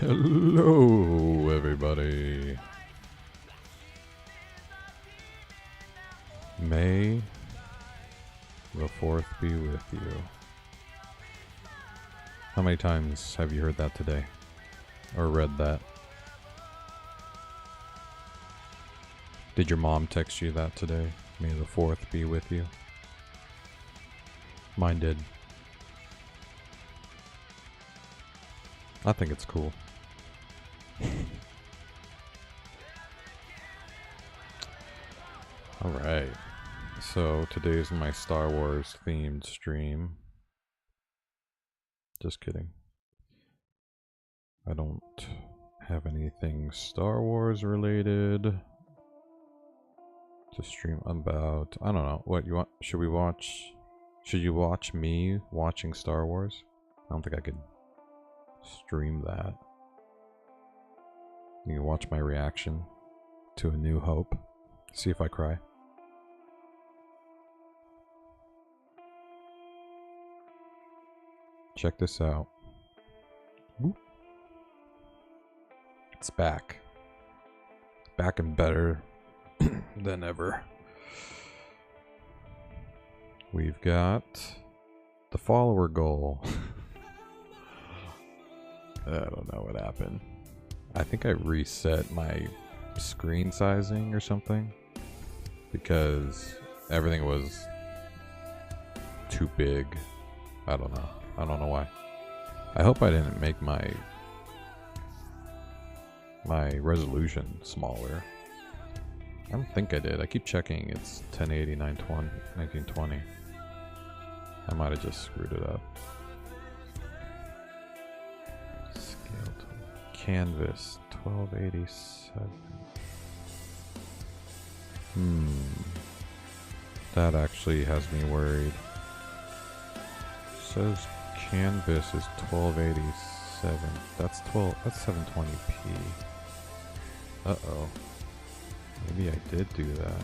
Hello, everybody. May the 4th be with you. How many times have you heard that today? Or read that? Did your mom text you that today? May the 4th be with you? Mine did. I think it's cool. Alright, so today's my Star Wars themed stream. Just kidding. I don't have anything Star Wars related to stream about. I don't know. What you want? Should we watch? Should you watch me watching Star Wars? I don't think I could stream that. You can watch my reaction to A New Hope. See if I cry. Check this out. Whoop. It's back. Back and better than ever. We've got the follower goal. I don't know what happened. I think I reset my screen sizing or something because everything was too big. I don't know. I don't know why. I hope I didn't make my resolution smaller. I don't think I did. I keep checking. It's 1080 1920. I might have just screwed it up. Scale to canvas 1287. That actually has me worried. Says canvas is 1287. That's 720p. Uh-oh. Maybe I did do that.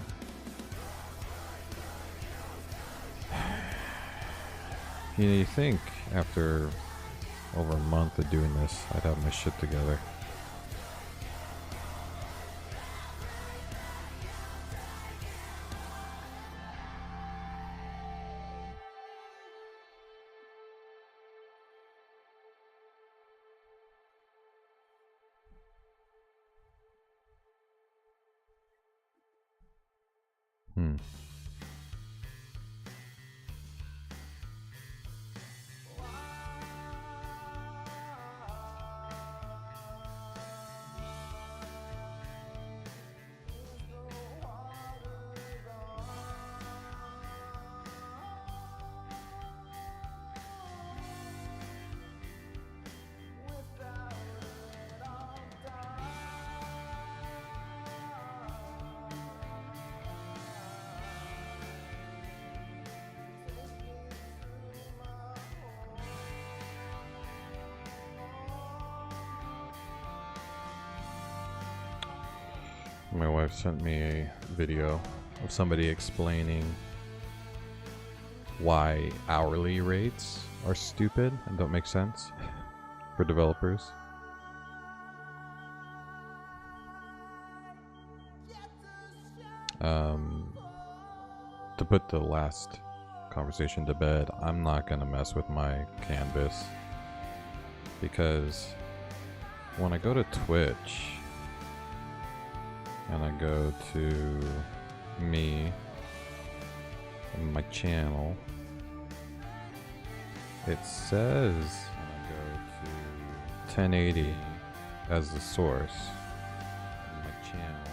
You think after over a month of doing this, I'd have my shit together. My wife sent me a video of somebody explaining why hourly rates are stupid and don't make sense for developers. To put the last conversation to bed, I'm not gonna mess with my canvas because when I go to Twitch and I go to me and my channel, it says when I go to 1080 as the source in my channel,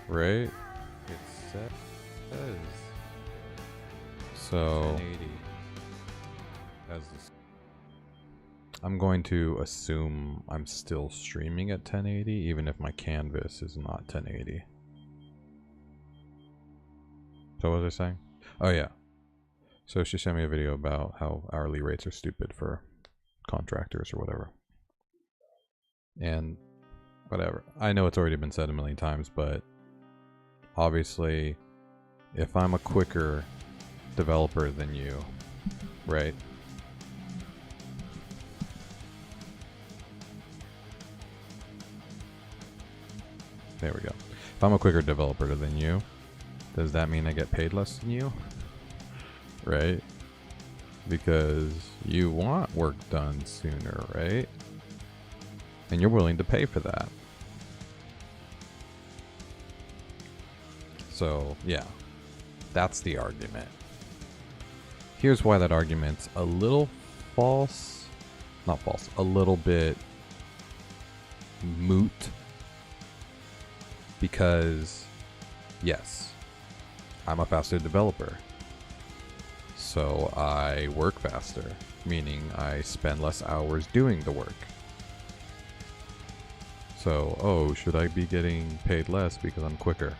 right? It says so 1080 as the. I'm going to assume I'm still streaming at 1080 even if my canvas is not 1080. So what was I saying? Oh yeah. So she sent me a video about how hourly rates are stupid for contractors or whatever. And whatever. I know it's already been said a million times, but obviously if I'm a quicker developer than you, right? There we go. If I'm a quicker developer than you, does that mean I get paid less than you? Right? Because you want work done sooner, right? And you're willing to pay for that. So, yeah. That's the argument. Here's why that argument's a little false. Not false. A little bit moot. Because, yes, I'm a faster developer. So I work faster, meaning I spend less hours doing the work. So, oh, should I be getting paid less because I'm quicker?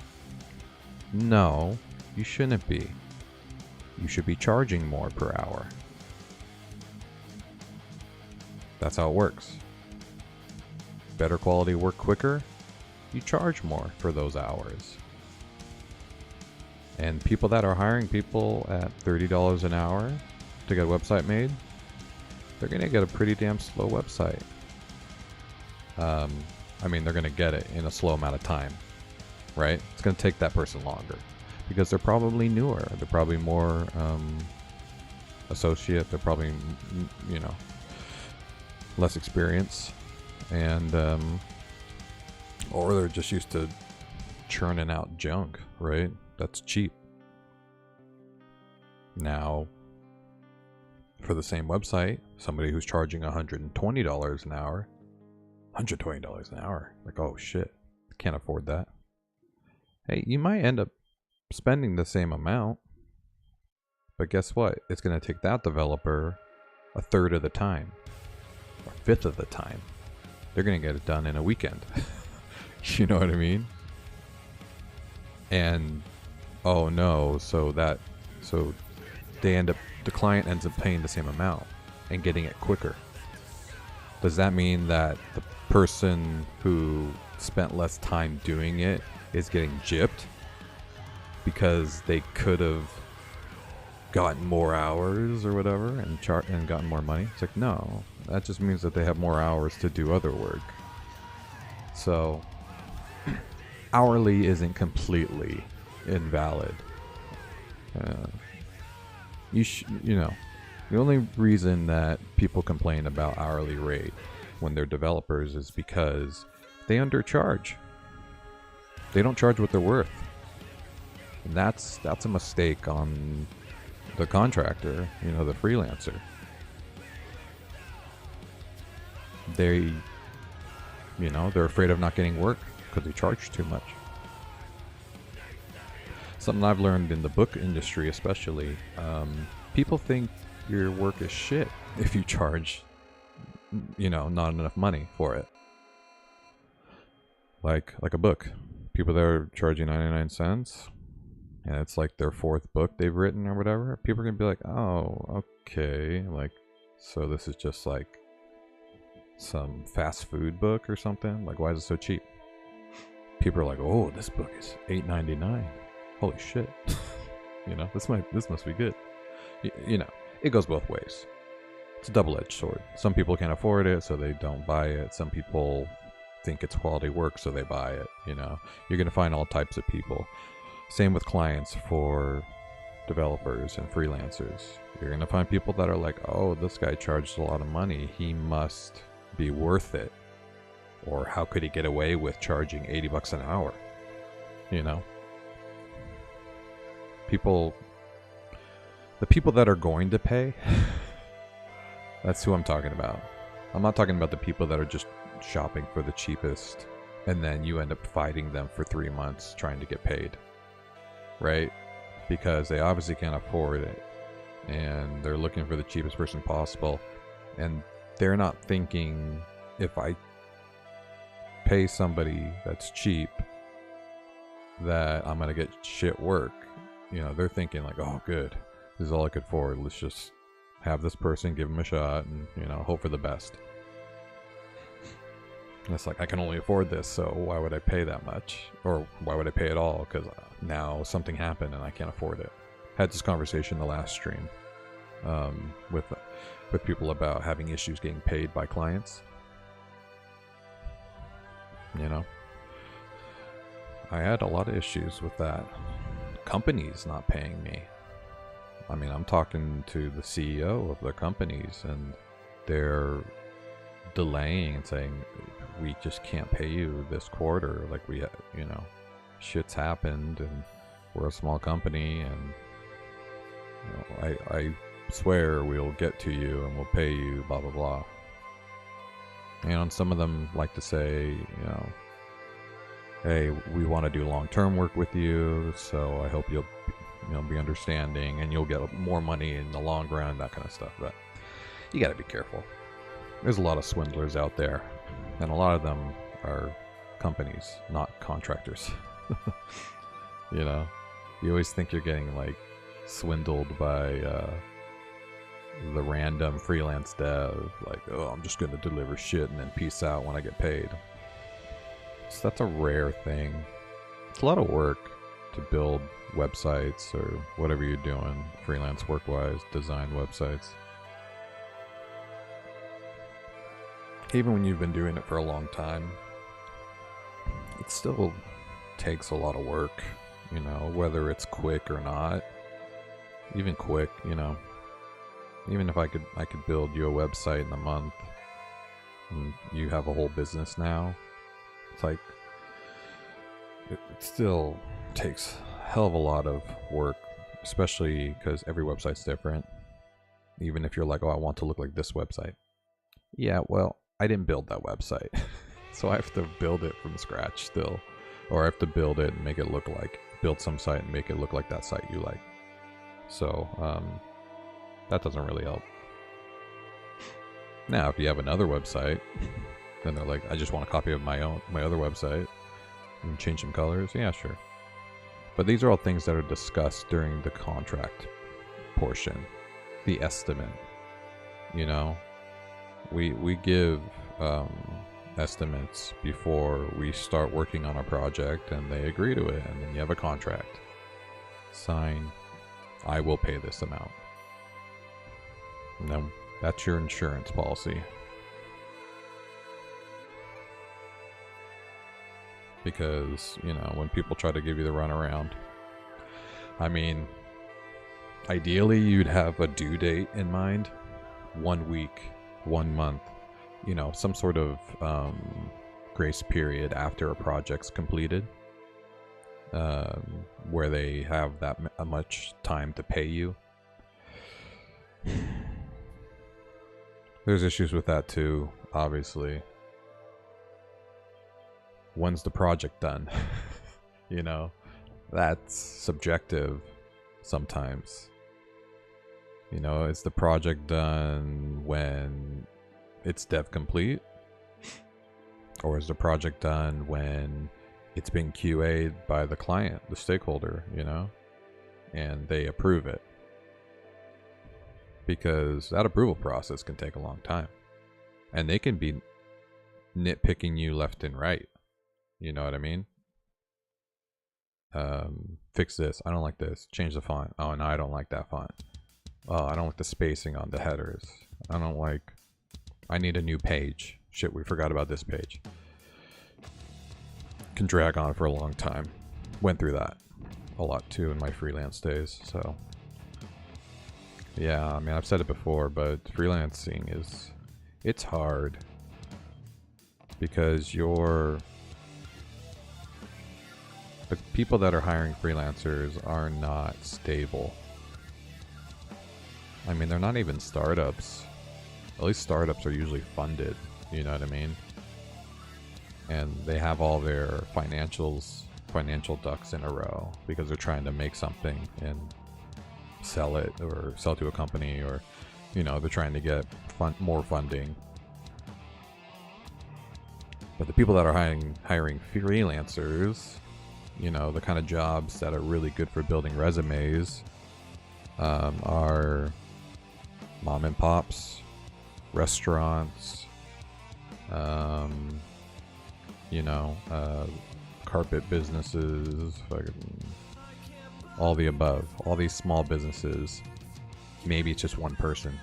No, you shouldn't be. You should be charging more per hour. That's how it works. Better quality work quicker, you charge more for those hours. And people that are hiring people at $30 an hour to get a website made, they're going to get a pretty damn slow website. I mean, they're going to get it in a slow amount of time, right? It's going to take that person longer because they're probably newer. They're probably more associate. They're probably, you know, less experience. And, or they're just used to churning out junk, right? That's cheap. Now, for the same website, somebody who's charging $120 an hour, $120 an hour, like, oh shit, can't afford that. Hey, you might end up spending the same amount, but guess what? It's going to take that developer a third of the time, or a fifth of the time. They're going to get it done in a weekend. You know what I mean? And oh no, so they end up, the client ends up paying the same amount and getting it quicker. Does that mean that the person who spent less time doing it is getting gypped because they could have gotten more hours or whatever and gotten more money? It's like, no, that just means that they have more hours to do other work. So hourly isn't completely invalid. You know, the only reason that people complain about hourly rate when they're developers is because they undercharge. They don't charge what they're worth. And that's a mistake on the contractor, you know, the freelancer. They, you know, they're afraid of not getting work because they charge too much. Something I've learned in the book industry especially, people think your work is shit if you charge, you know, not enough money for it. Like a book. People that are charging 99 cents, and it's like their fourth book they've written or whatever, people are going to be like, oh, okay, like, so this is just like some fast food book or something? Like, why is it so cheap? People are like, oh, this book is $8.99. Holy shit. You know, this must be good. You know, it goes both ways. It's a double-edged sword. Some people can't afford it, so they don't buy it. Some people think it's quality work, so they buy it. You know, you're going to find all types of people. Same with clients for developers and freelancers. You're going to find people that are like, oh, this guy charged a lot of money. He must be worth it. Or how could he get away with charging $80 an hour? You know? The people that are going to pay, that's who I'm talking about. I'm not talking about the people that are just shopping for the cheapest and then you end up fighting them for 3 months trying to get paid, right? Because they obviously can't afford it and they're looking for the cheapest person possible, and they're not thinking, if I pay somebody that's cheap that I'm gonna get shit work. You know, they're thinking like, oh good, this is all I could afford, let's just have this person, give them a shot, and, you know, hope for the best. And it's like, I can only afford this, so why would I pay that much? Or why would I pay at all? Because now something happened and I can't afford it. Had this conversation in the last stream with people about having issues getting paid by clients. You know? I had a lot of issues with that. Companies not paying me. I mean, I'm talking to the CEO of the companies, and they're delaying and saying, we just can't pay you this quarter. Like, we, you know, shit's happened, and we're a small company, and you know, I swear we'll get to you and we'll pay you, blah, blah, blah. And some of them like to say, you know, hey, we want to do long-term work with you, so I hope you'll, you know, be understanding, and you'll get more money in the long run, that kind of stuff. But you got to be careful. There's a lot of swindlers out there, and a lot of them are companies, not contractors. You know, you always think you're getting like swindled by the random freelance dev, like, oh, I'm just going to deliver shit and then peace out when I get paid. So that's a rare thing. It's a lot of work to build websites or whatever you're doing, freelance work-wise, design websites. Even when you've been doing it for a long time, it still takes a lot of work, you know, whether it's quick or not. Even quick, you know, even if I could build you a website in a month, and you have a whole business now, it's like, it still takes a hell of a lot of work, especially because every website's different. Even if you're like, oh, I want to look like this website. Yeah, well, I didn't build that website. So I have to build it from scratch still. Or I have to build it and make it look like, build some site and make it look like that site you like. So, that doesn't really help. Now, if you have another website, then they're like, I just want a copy of my other website, and change some colors. Yeah, sure. But these are all things that are discussed during the contract portion, the estimate. You know, we give estimates before we start working on a project, and they agree to it, and then you have a contract. Sign, I will pay this amount. And then that's your insurance policy. Because, you know, when people try to give you the runaround, I mean, ideally you'd have a due date in mind, 1 week, 1 month, you know, some sort of grace period after a project's completed, where they have that much time to pay you. There's issues with that too, obviously. When's the project done? You know, that's subjective sometimes. You know, is the project done when it's dev complete? Or is the project done when it's been QA'd by the client, the stakeholder, you know, and they approve it? Because that approval process can take a long time. And they can be nitpicking you left and right. You know what I mean? Fix this. I don't like this. Change the font. Oh, no, I don't like that font. Oh, I don't like the spacing on the headers. I need a new page. Shit, we forgot about this page. Can drag on for a long time. Went through that a lot too in my freelance days, so. Yeah, I mean, I've said it before, but freelancing it's hard. Because the people that are hiring freelancers are not stable. I mean, they're not even startups. At least startups are usually funded, you know what I mean? And they have all their financial ducks in a row because they're trying to make something and sell it or sell to a company, or, you know, they're trying to get more funding. But the people that are hiring freelancers, you know, the kind of jobs that are really good for building resumes, are mom and pops, restaurants, you know, carpet businesses, all the above, all these small businesses. Maybe it's just one person,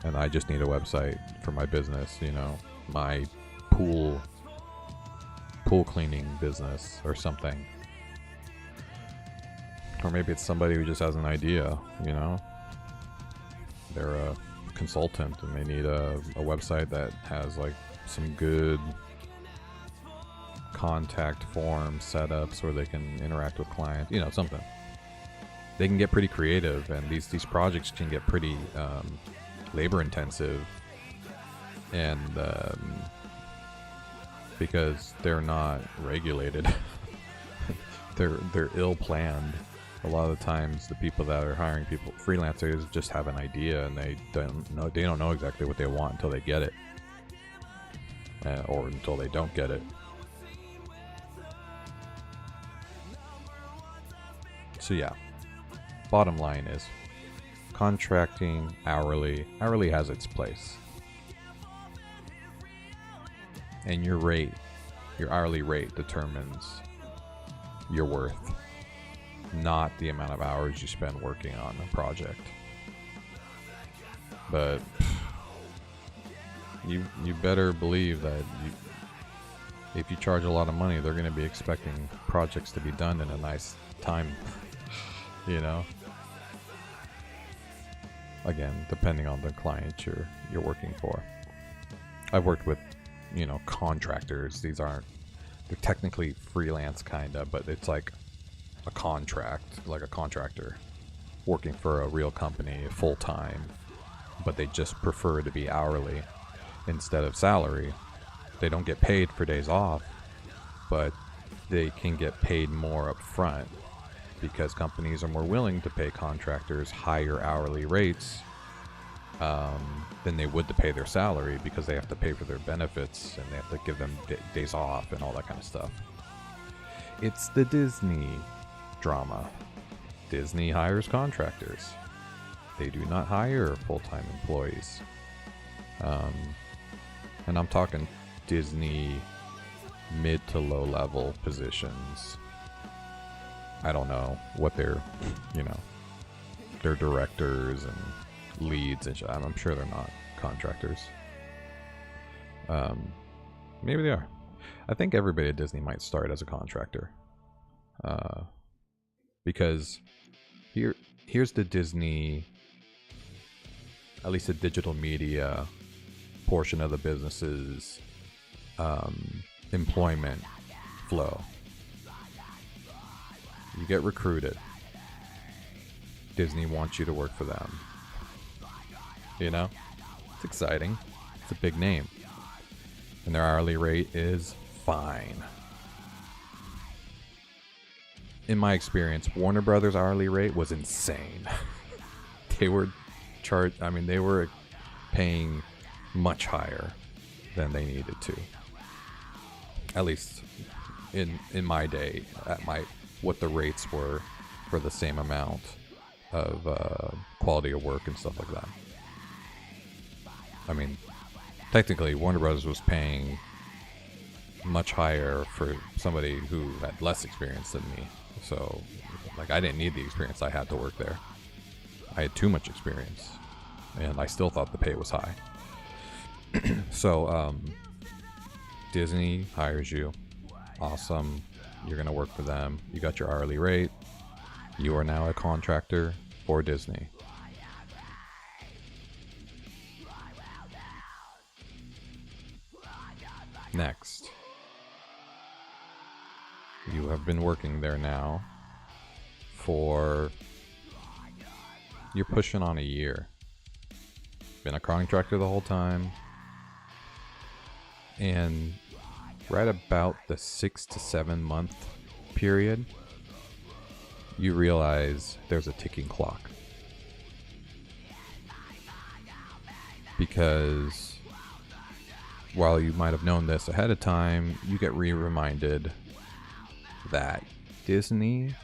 and I just need a website for my business, you know, my pool cleaning business or something. Or maybe it's somebody who just has an idea, you know? They're a consultant and they need a website that has like some good contact form setups where they can interact with clients, you know, something. They can get pretty creative, and these projects can get pretty labor intensive, and because they're not regulated. they're ill planned. A lot of the times the people that are hiring people, freelancers, just have an idea and they don't know exactly what they want until they get it, or until they don't get it. So yeah, bottom line is contracting hourly has its place, and your hourly rate determines your worth, not the amount of hours you spend working on a project. But you better believe that if you charge a lot of money, they're going to be expecting projects to be done in a nice time. You know, again, depending on the client you're working for. I've worked with, you know, contractors. They're technically freelance kinda, but it's like a contract, like a contractor working for a real company full time, but they just prefer to be hourly instead of salary. They don't get paid for days off, but they can get paid more up front because companies are more willing to pay contractors higher hourly rates than they would to pay their salary, because they have to pay for their benefits and they have to give them days off and all that kind of stuff. It's the Disney drama. Disney hires contractors. They do not hire full-time employees. And I'm talking Disney mid to low level positions. I don't know what they're, you know, they're directors and leads and I'm sure they're not contractors. Maybe they are. I think everybody at Disney might start as a contractor. Because here's the Disney, at least the digital media portion of the business's employment flow. You get recruited. Disney wants you to work for them. You know? It's exciting. It's a big name. And their hourly rate is fine. In my experience, Warner Brothers' hourly rate was insane. They were paying much higher than they needed to. At least in my day, what the rates were for the same amount of quality of work and stuff like that. I mean, technically, Warner Brothers was paying much higher for somebody who had less experience than me. So, like, I didn't need the experience I had to work there. I had too much experience, and I still thought the pay was high. So, Disney hires you. Awesome. You're going to work for them. You got your hourly rate. You are now a contractor for Disney. Next. You have been working there now for... You're pushing on a year. Been a contractor the whole time. And right about the 6 to 7 month period, you realize there's a ticking clock. Because while you might have known this ahead of time, you get reminded that Disney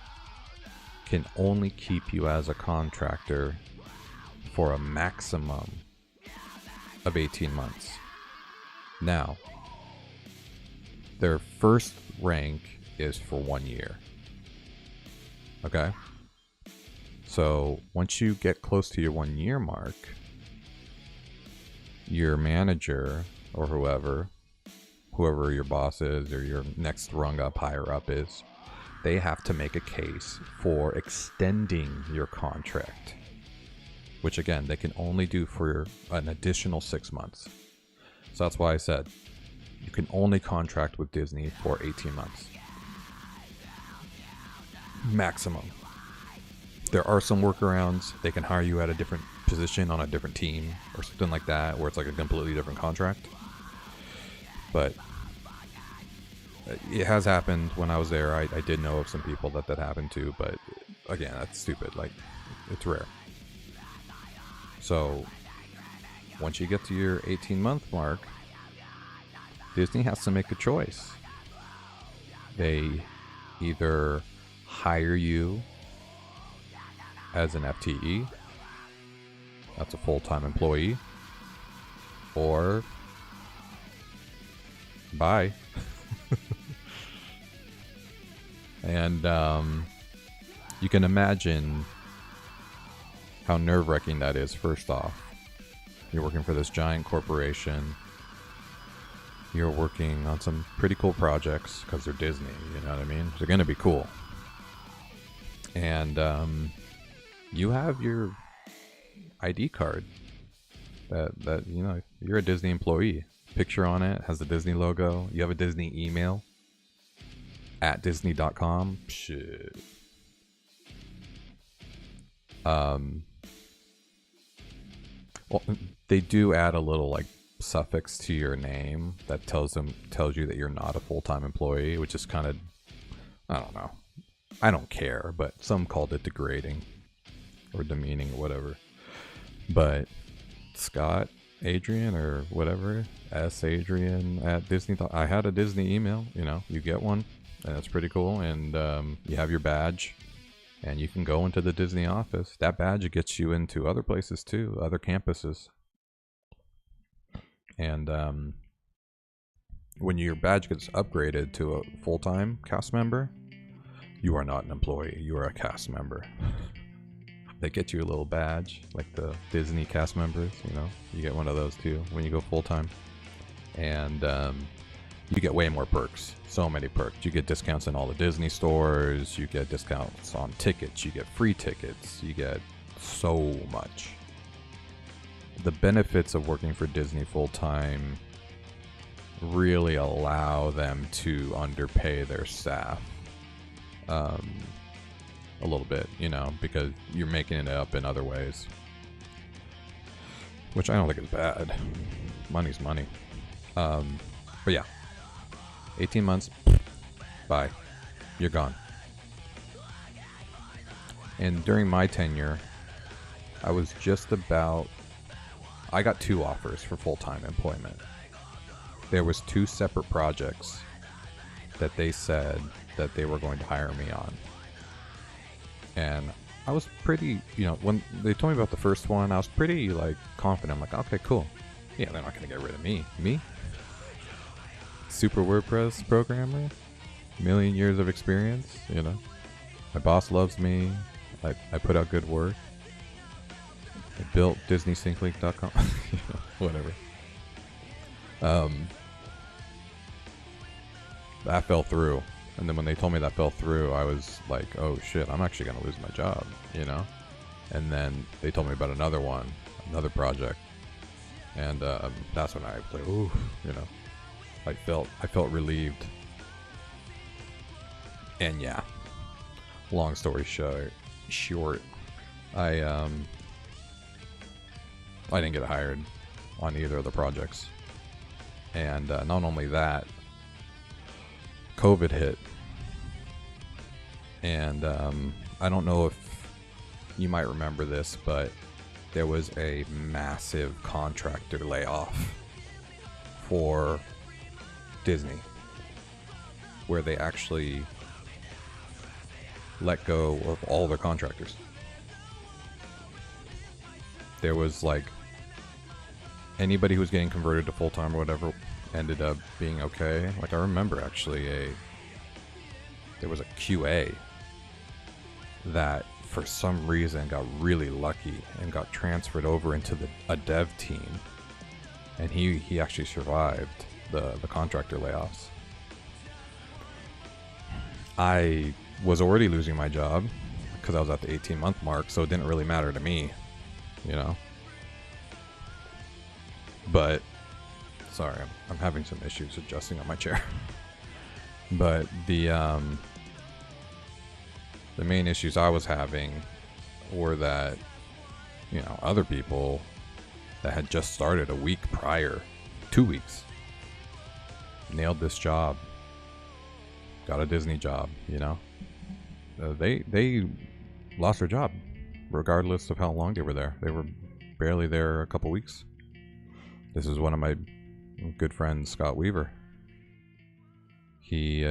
can only keep you as a contractor for a maximum of 18 months. Now, their first rank is for 1 year. Okay? So once you get close to your 1 year mark, your manager or whoever your boss is or your next rung up higher up is, they have to make a case for extending your contract, which again, they can only do for an additional 6 months. So that's why I said you can only contract with Disney for 18 months. Maximum. There are some workarounds. They can hire you at a different position on a different team or something like that, where it's like a completely different contract. But it has happened when I was there. I did know of some people that happened to, but again, that's stupid. Like, it's rare. So once you get to your 18-month mark, Disney has to make a choice. They either hire you as an FTE, that's a full-time employee, or bye. And you can imagine how nerve-wracking that is. First off, you're working for this giant corporation. You're working on some pretty cool projects because they're Disney, you know what I mean? They're going to be cool. And you have your ID card that you know, you're a Disney employee. Picture on it has the Disney logo. You have a Disney email at disney.com. Shit. Well, they do add a little like suffix to your name that tells you that you're not a full-time employee, which is kind of, I don't know. I don't care, but some called it degrading or demeaning or whatever. But Scott Adrian or whatever, S Adrian at Disney. I had a Disney email, you know, you get one and that's pretty cool. And you have your badge and you can go into the Disney office. That badge gets you into other places too, other campuses. And when your badge gets upgraded to a full-time cast member, you are not an employee, you are a cast member. They get you a little badge, like the Disney cast members, you know, you get one of those too when you go full-time. And you get way more perks, so many perks. You get discounts in all the Disney stores, you get discounts on tickets, you get free tickets, you get so much. The benefits of working for Disney full-time really allow them to underpay their staff a little bit, you know, because you're making it up in other ways, which I don't think is bad. Money's money. But yeah, 18 months, bye, you're gone. And during my tenure, I was just about, I got 2 offers for full-time employment. There was 2 separate projects that they said that they were going to hire me on. And I was pretty, you know, when they told me about the first one, I was pretty like confident. I'm like, okay, cool. Yeah, they're not going to get rid of me. Me? Super WordPress programmer, million years of experience, you know. My boss loves me. I put out good work. I built DisneySyncLink.com. You know, whatever. That fell through. And then when they told me that fell through, I was like, oh shit, I'm actually going to lose my job, you know? And then they told me about another one, another project. And that's when I was like, ooh, you know, I felt relieved. And yeah, long story short, I didn't get hired on either of the projects. And not only that, COVID hit. And I don't know if you might remember this, but there was a massive contractor layoff for Disney, where they actually let go of all their contractors. There was like anybody who was getting converted to full-time or whatever ended up being okay. Like I remember actually there was a QA that for some reason got really lucky and got transferred over into a dev team, and he actually survived the contractor layoffs. I was already losing my job because I was at the 18-month mark, so it didn't really matter to me, you know. But sorry, I'm having some issues adjusting on my chair. But the main issues I was having were that, you know, other people that had just started a week prior, 2 weeks, nailed this job, got a Disney job, you know. They lost their job regardless of how long they were there. They were barely there a couple weeks. This is one of my good friends, Scott Weaver. He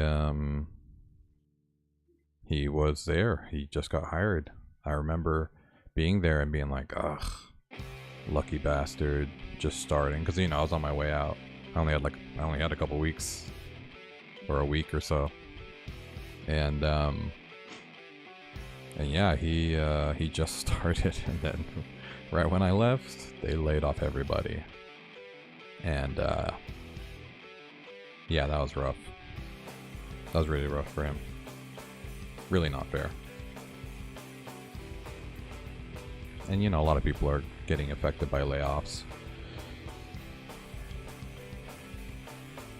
was there. He just got hired. I remember being there and being like, ugh, lucky bastard, just starting. Because, you know, I was on my way out. I only had a couple weeks, or a week or so. And yeah, he just started, and then right when I left, they laid off everybody. And yeah, that was rough. That was really rough for him. Really not fair. And you know, a lot of people are getting affected by layoffs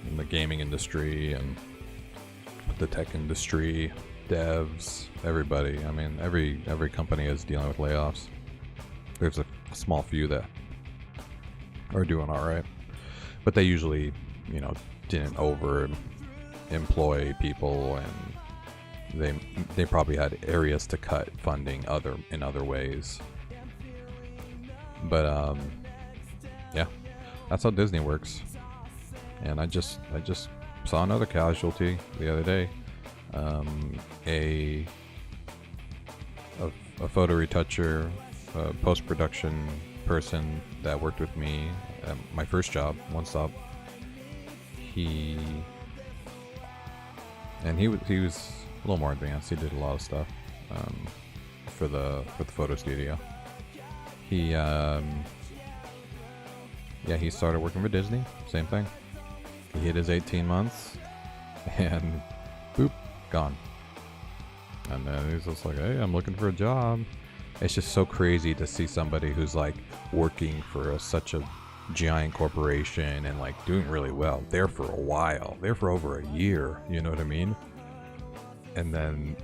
in the gaming industry and the tech industry, devs, everybody. I mean, every company is dealing with layoffs. There's a small few that are doing all right, but they usually, you know, didn't over employ people, and they probably had areas to cut funding in other ways. But yeah, that's how Disney works. And I just saw another casualty the other day. A photo retoucher, a post-production person that worked with me at my first job, One Stop. He was a little more advanced. He did a lot of stuff for the photo studio. He started working for Disney. Same thing. He hit his 18 months, and boop, gone. And then he's just like, hey, I'm looking for a job. It's just so crazy to see somebody who's like working for such a giant corporation and like doing really well, there for a while, there for over a year, you know what I mean? And then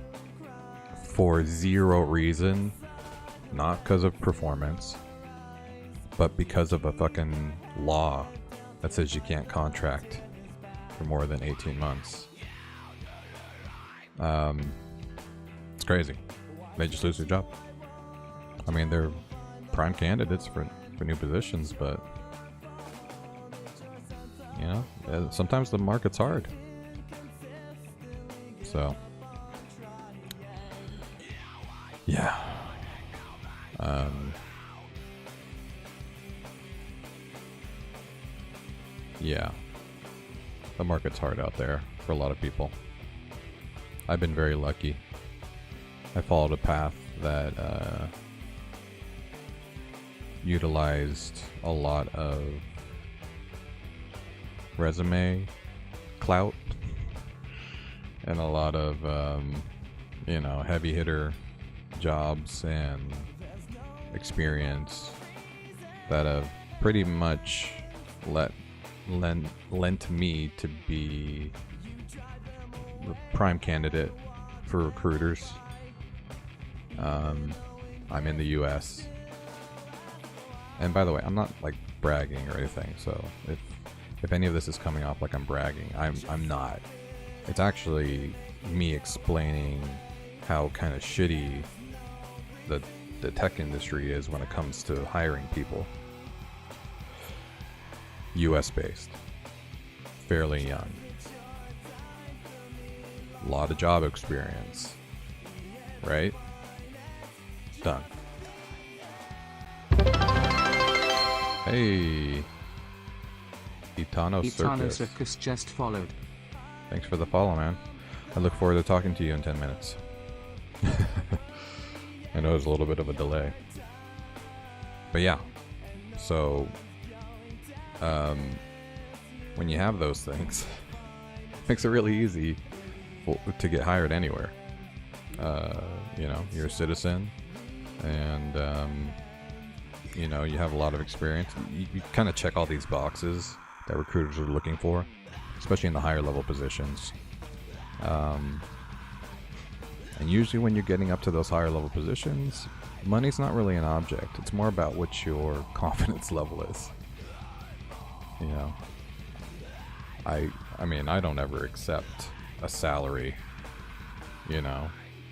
for zero reason, not because of performance, but because of a fucking law that says you can't contract for more than 18 months. It's crazy. They just lose their job. I mean, they're prime candidates for new positions, but you know, sometimes the market's hard. So yeah. Yeah. The market's hard out there for a lot of people. I've been very lucky. I followed a path that utilized a lot of resume clout and a lot of you know, heavy hitter jobs and experience that have pretty much lent me to be the prime candidate for recruiters. I'm in the US, and by the way, I'm not like bragging or anything, so if any of this is coming off like I'm bragging, I'm not. It's actually me explaining how kind of shitty the tech industry is when it comes to hiring people. US based, fairly young, a lot of job experience, right? Done. Hey, Itano Circus just followed. Thanks for the follow, man. I look forward to talking to you in 10 minutes. I know there's a little bit of a delay. But yeah, so when you have those things, it makes it really easy to get hired anywhere. you know, you're a citizen, and you know, you have a lot of experience. You kind of check all these boxes that recruiters are looking for, especially in the higher level positions. And usually when you're getting up to those higher level positions, money's not really an object. It's more about what your confidence level is. You know, I mean, I don't ever accept a salary, you know,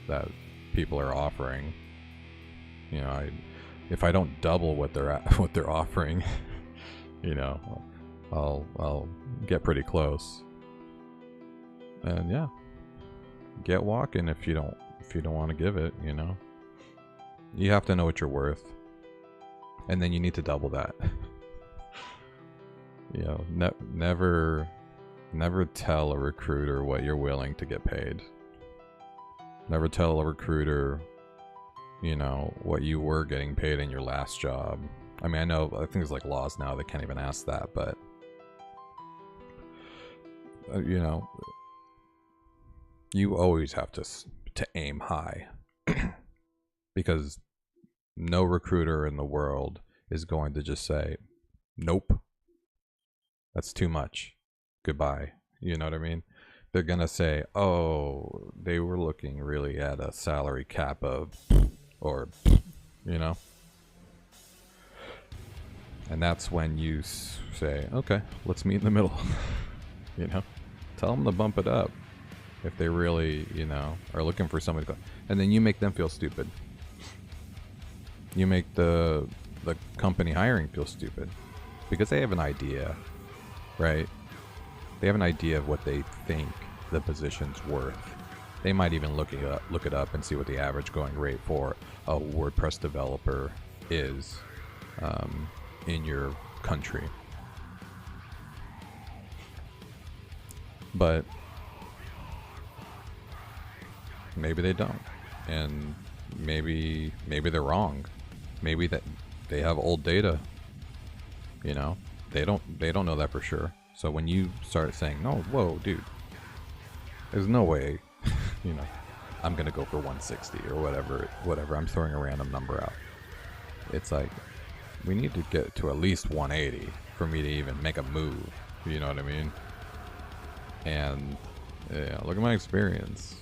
that people are offering. You know, if I don't double what they're offering, you know, I'll get pretty close. And yeah, get walking if you don't want to give it, you know. You have to know what you're worth, and then you need to double that. You know, never tell a recruiter what you're willing to get paid. Never tell a recruiter, you know, what you were getting paid in your last job. I mean, I think there's like laws now that can't even ask that, but you know, you always have to aim high. Because no recruiter in the world is going to just say, nope, that's too much, goodbye. You know what I mean? They're gonna say, oh, they were looking really at a salary cap of, or, you know. And that's when you say, okay, let's meet in the middle. You know, tell them to bump it up if they really, you know, are looking for somebody to go. And then you make them feel stupid. You make the company hiring feel stupid because they have an idea, right? They have an idea of what they think the position's worth. They might even look it up and see what the average going rate for a WordPress developer is in your country. But maybe they don't, and maybe they're wrong. Maybe that they have old data. You know, they don't know that for sure. So when you start saying, "No, whoa, dude, there's no way," you know, I'm gonna go for 160 or whatever. I'm throwing a random number out. It's like, we need to get to at least 180 for me to even make a move. You know what I mean? And yeah, look at my experience.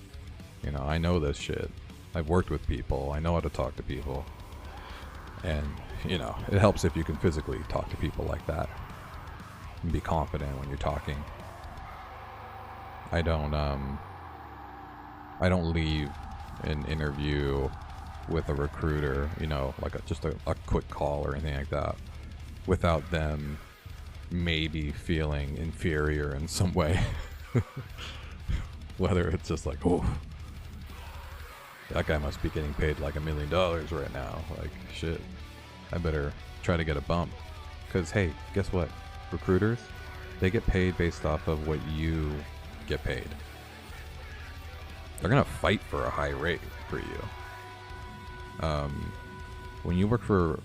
You know, I know this shit. I've worked with people. I know how to talk to people. And, you know, it helps if you can physically talk to people like that and be confident when you're talking. I don't leave an interview with a recruiter, you know, like just a quick call or anything like that, without them maybe feeling inferior in some way. Whether it's just like, oh, that guy must be getting paid like $1 million right now. Like, shit, I better try to get a bump. Because, hey, guess what? Recruiters, they get paid based off of what you get paid. They're going to fight for a high rate for you. When you work for,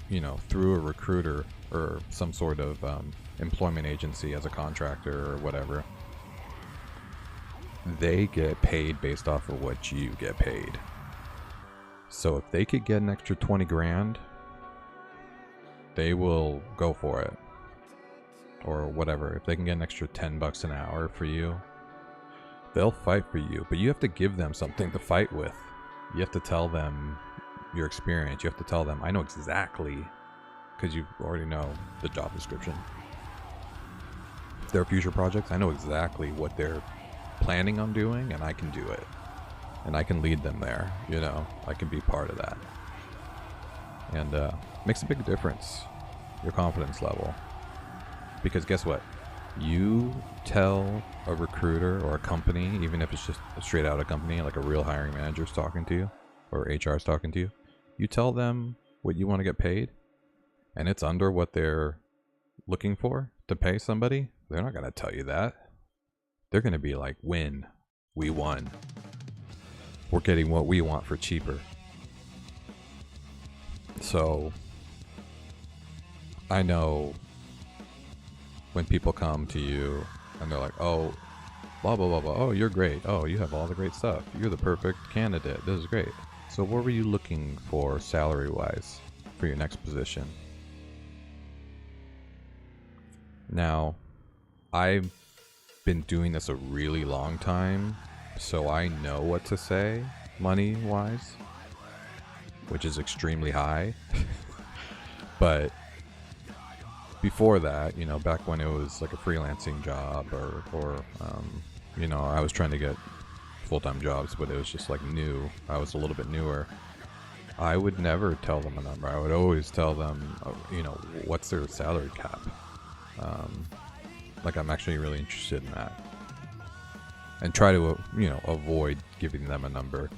you know, through a recruiter or some sort of employment agency as a contractor or whatever, they get paid based off of what you get paid. So if they could get an extra 20 grand, they will go for it. Or whatever. If they can get an extra $10 an hour for you, they'll fight for you. But you have to give them something to fight with. You have to tell them your experience. You have to tell them, I know exactly, because you already know the job description. Their future projects, I know exactly what they're planning on doing, and I can do it. And I can lead them there, you know. I can be part of that. And makes a big difference, your confidence level. Because guess what? You tell a recruiter or a company, even if it's just straight out a company, like a real hiring manager's talking to you, or HR's talking to you, you tell them what you want to get paid, and it's under what they're looking for to pay somebody, they're not going to tell you that. They're going to be like, win. We won. We're getting what we want for cheaper. So, I know when people come to you and they're like, oh, blah, blah, blah, blah. Oh, you're great. Oh, you have all the great stuff. You're the perfect candidate. This is great. So what were you looking for salary-wise for your next position? Now, I've been doing this a really long time, so I know what to say money-wise, which is extremely high. But before that, you know, back when it was like a freelancing job or you know, I was trying to get full-time jobs, but it was just like new. I was a little bit newer. I would never tell them a number. I would always tell them, you know, what's their salary cap. Like, I'm actually really interested in that. And try to, you know, avoid giving them a number.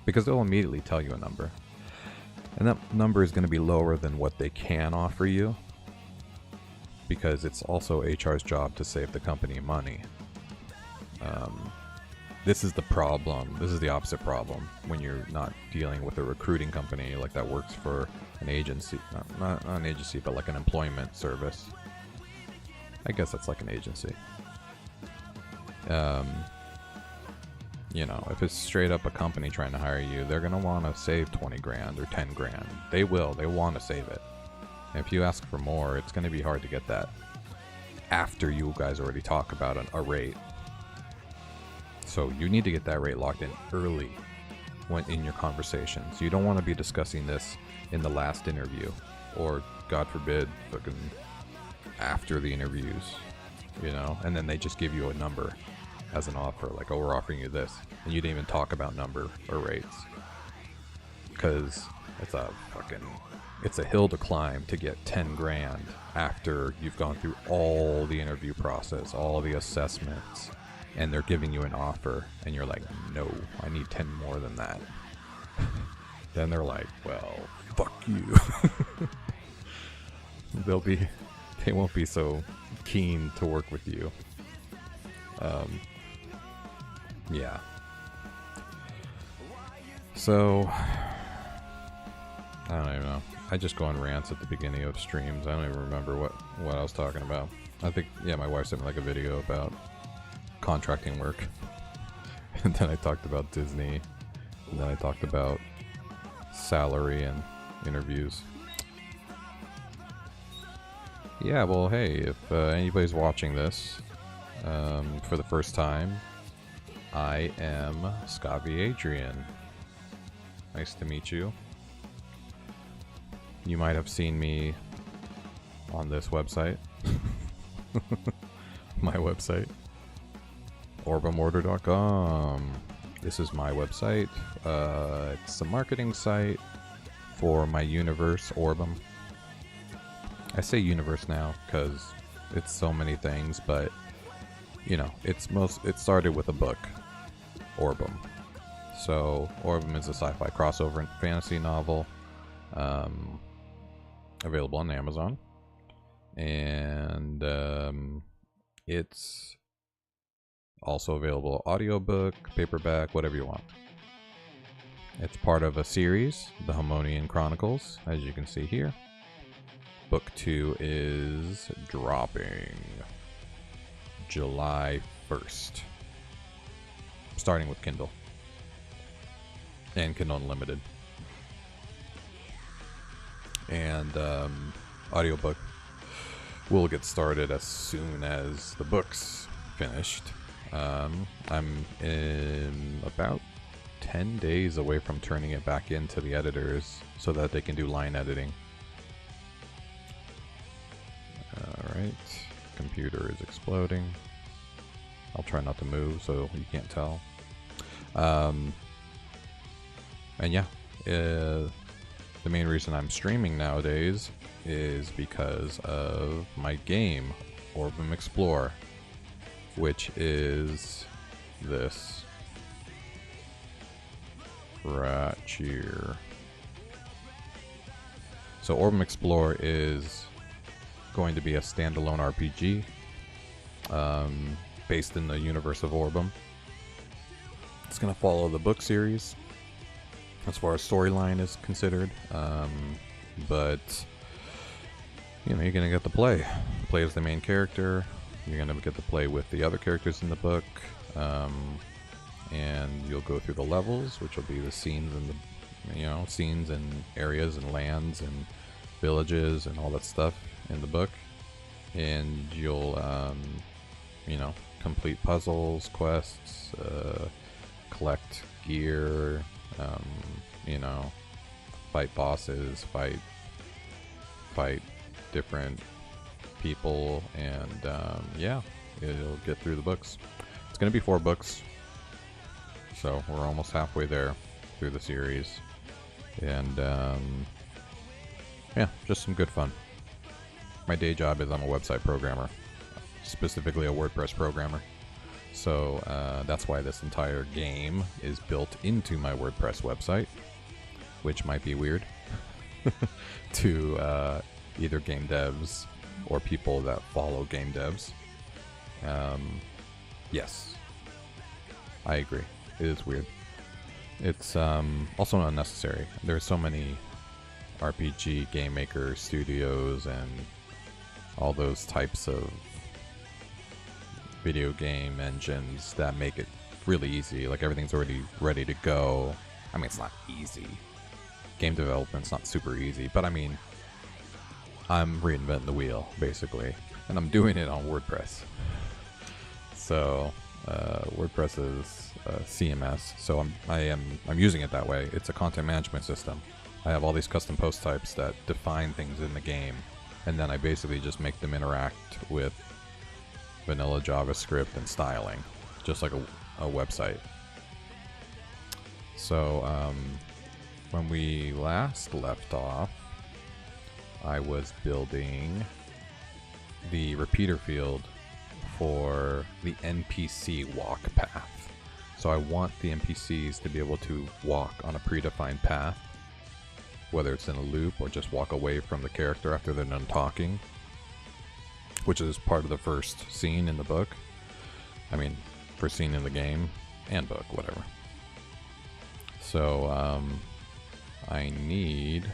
Because they'll immediately tell you a number. And that number is going to be lower than what they can offer you. Because it's also HR's job to save the company money. This is the problem. This is the opposite problem when you're not dealing with a recruiting company like that works for an agency. Not an agency, but like an employment service. I guess that's like an agency. You know, if it's straight up a company trying to hire you, they're going to want to save 20 grand or 10 grand. They will. They want to save it. And if you ask for more, it's going to be hard to get that after you guys already talk about a rate. So you need to get that rate locked in early when in your conversations. You don't want to be discussing this in the last interview or, God forbid, fucking after the interviews, you know, and then they just give you a number as an offer, like, oh, we're offering you this, and you didn't even talk about number or rates, because it's a hill to climb to get 10 grand after you've gone through all the interview process, all the assessments, and they're giving you an offer, and you're like, no, I need 10 more than that. Then they're like, well, fuck you. They won't be so keen to work with you. Yeah. So, I don't even know. I just go on rants at the beginning of streams. I don't even remember what I was talking about. I think, yeah, my wife sent me like a video about contracting work. And then I talked about Disney. And then I talked about salary and interviews. Yeah, well, hey, if anybody's watching this for the first time, I am Scavi Adrian. Nice to meet you. You might have seen me on this website. My website. Orbemortar.com. This is my website. It's a marketing site for my universe, Orbem. I say universe now because it's so many things, but you know, it started with a book, Orbem. So Orbem is a sci-fi crossover and fantasy novel, available on Amazon, and it's also available audiobook, paperback, whatever you want. It's part of a series, The Harmonian Chronicles, as you can see here. Book 2 is dropping July 1st. Starting with Kindle. And Kindle Unlimited. And audiobook will get started as soon as the book's finished. I'm in about 10 days away from turning it back into the editors so that they can do line editing. Alright, computer is exploding. I'll try not to move so you can't tell. And yeah, the main reason I'm streaming nowadays is because of my game, Orbem Explore, which is this right here. So Orbem Explore is going to be a standalone RPG based in the universe of Orbem. It's going to follow the book series as far as storyline is considered, but you know, you're going to get to play as the main character. You're going to get to play with the other characters in the book, and you'll go through the levels, which will be the scenes and the, scenes and areas and lands and villages and all that stuff in the book. And you'll, complete puzzles, quests, collect gear, fight bosses, fight different people, and yeah, it'll get through the books. It's gonna be 4 books, so we're almost halfway there through the series, and yeah, just some good fun. My day job is I'm a website programmer, specifically a WordPress programmer, so that's why this entire game is built into my WordPress website, which might be weird to either game devs or people that follow game devs. Yes, I agree. It is weird. It's also unnecessary. There's so many RPG game maker studios and all those types of video game engines that make it really easy. Like, everything's already ready to go. I mean, it's not easy. Game development's not super easy, but I mean, I'm reinventing the wheel, basically, and I'm doing it on WordPress. So WordPress is CMS, so I'm using it that way. It's a content management system. I have all these custom post types that define things in the game, and then I basically just make them interact with vanilla JavaScript and styling, just like a website. So when we last left off, I was building the repeater field for the NPC walk path. So I want the NPCs to be able to walk on a predefined path, whether it's in a loop or just walk away from the character after they're done talking, which is part of the first scene in the book. I mean, first scene in the game and book, whatever. So I need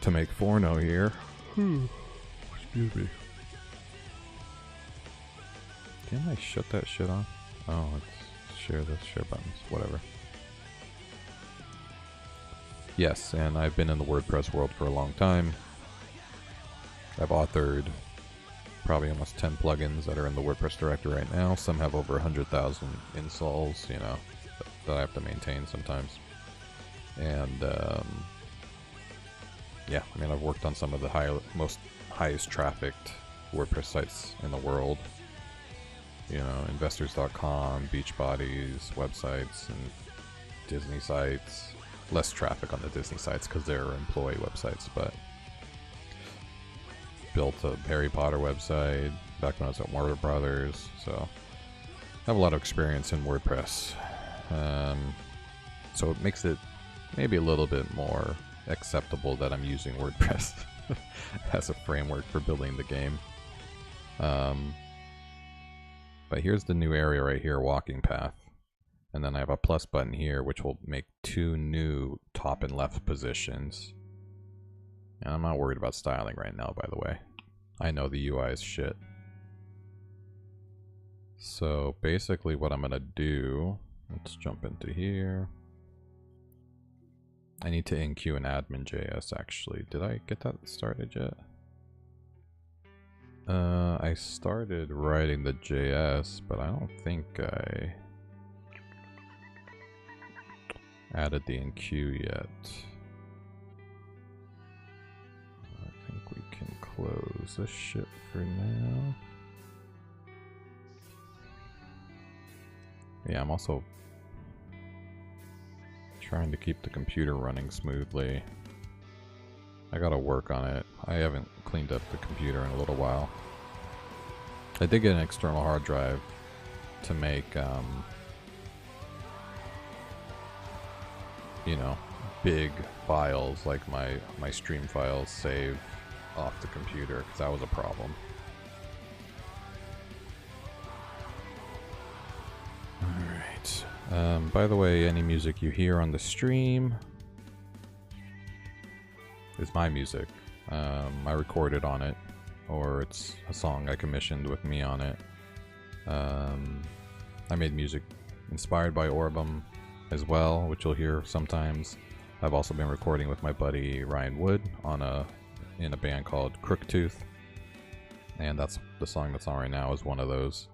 to make Forno here. Excuse me. Didn't I shut that shit off? Oh, let's share this, share buttons, whatever. Yes, and I've been in the WordPress world for a long time. I've authored probably almost 10 plugins that are in the WordPress directory right now. Some have over 100,000 installs, that I have to maintain sometimes. And yeah, I mean, I've worked on some of the highest trafficked WordPress sites in the world. Investors.com, Beachbody's websites, and Disney sites. Less traffic on the Disney sites because they're employee websites, but built a Harry Potter website back when I was at Warner Brothers, so I have a lot of experience in WordPress. So it makes it maybe a little bit more acceptable that I'm using WordPress as a framework for building the game. But here's the new area right here, walking path. And then I have a plus button here, which will make 2 new top and left positions. And I'm not worried about styling right now, by the way. I know the UI is shit. So basically what I'm going to do, let's jump into here. I need to enqueue an admin.js actually. Did I get that started yet? I started writing the JS, but I don't think I added the enqueue yet. I think we can close this shit for now. Yeah, I'm also trying to keep the computer running smoothly. I gotta work on it. I haven't cleaned up the computer in a little while. I did get an external hard drive to make, big files like my stream files save off the computer, because that was a problem. Alright. By the way, any music you hear on the stream is my music. I recorded on it or it's a song I commissioned with me on it. I made music inspired by Orbem as well, which you'll hear sometimes. I've also been recording with my buddy Ryan Wood in a band called Crooktooth, and that's the song that's on right now is one of those.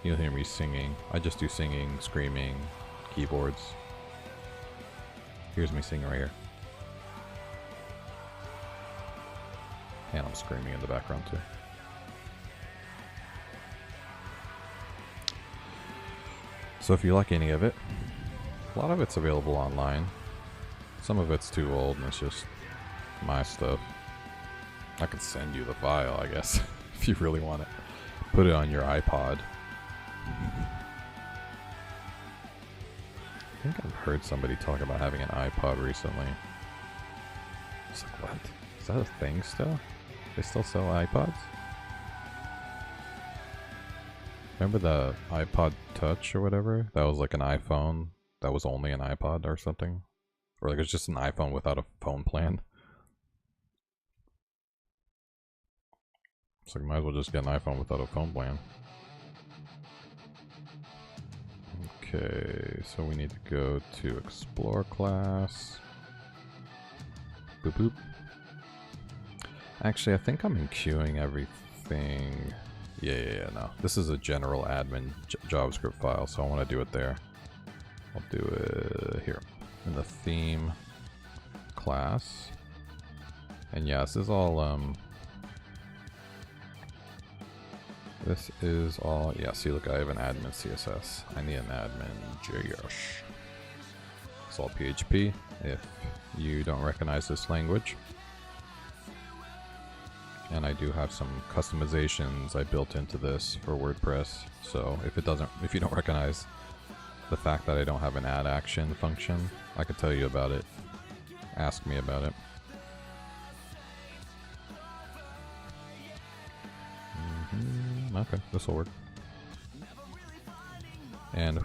You'll hear me singing. I just do singing, screaming, keyboards. Here's me singing right here. And I'm screaming in the background too. So if you like any of it, a lot of it's available online. Some of it's too old and it's just my stuff. I could send you the file, I guess, if you really want it. Put it on your iPod. I think I've heard somebody talk about having an iPod recently. It's like, what? Is that a thing still? They still sell iPods? Remember the iPod Touch or whatever? That was like an iPhone that was only an iPod or something? Or like it's just an iPhone without a phone plan? It's like, might as well just get an iPhone without a phone plan. Okay, so we need to go to Explore class. Boop boop. Actually, I think I'm enqueuing everything. Yeah, no. This is a general admin JavaScript file, so I want to do it there. I'll do it here in the theme class. And yeah, this is all yeah, see, look, I have an admin CSS. I need an admin JS. It's all PHP if you don't recognize this language. And I do have some customizations I built into this for WordPress. So if you don't recognize the fact that I don't have an add action function, I could tell you about it. Ask me about it. Okay, this will work. And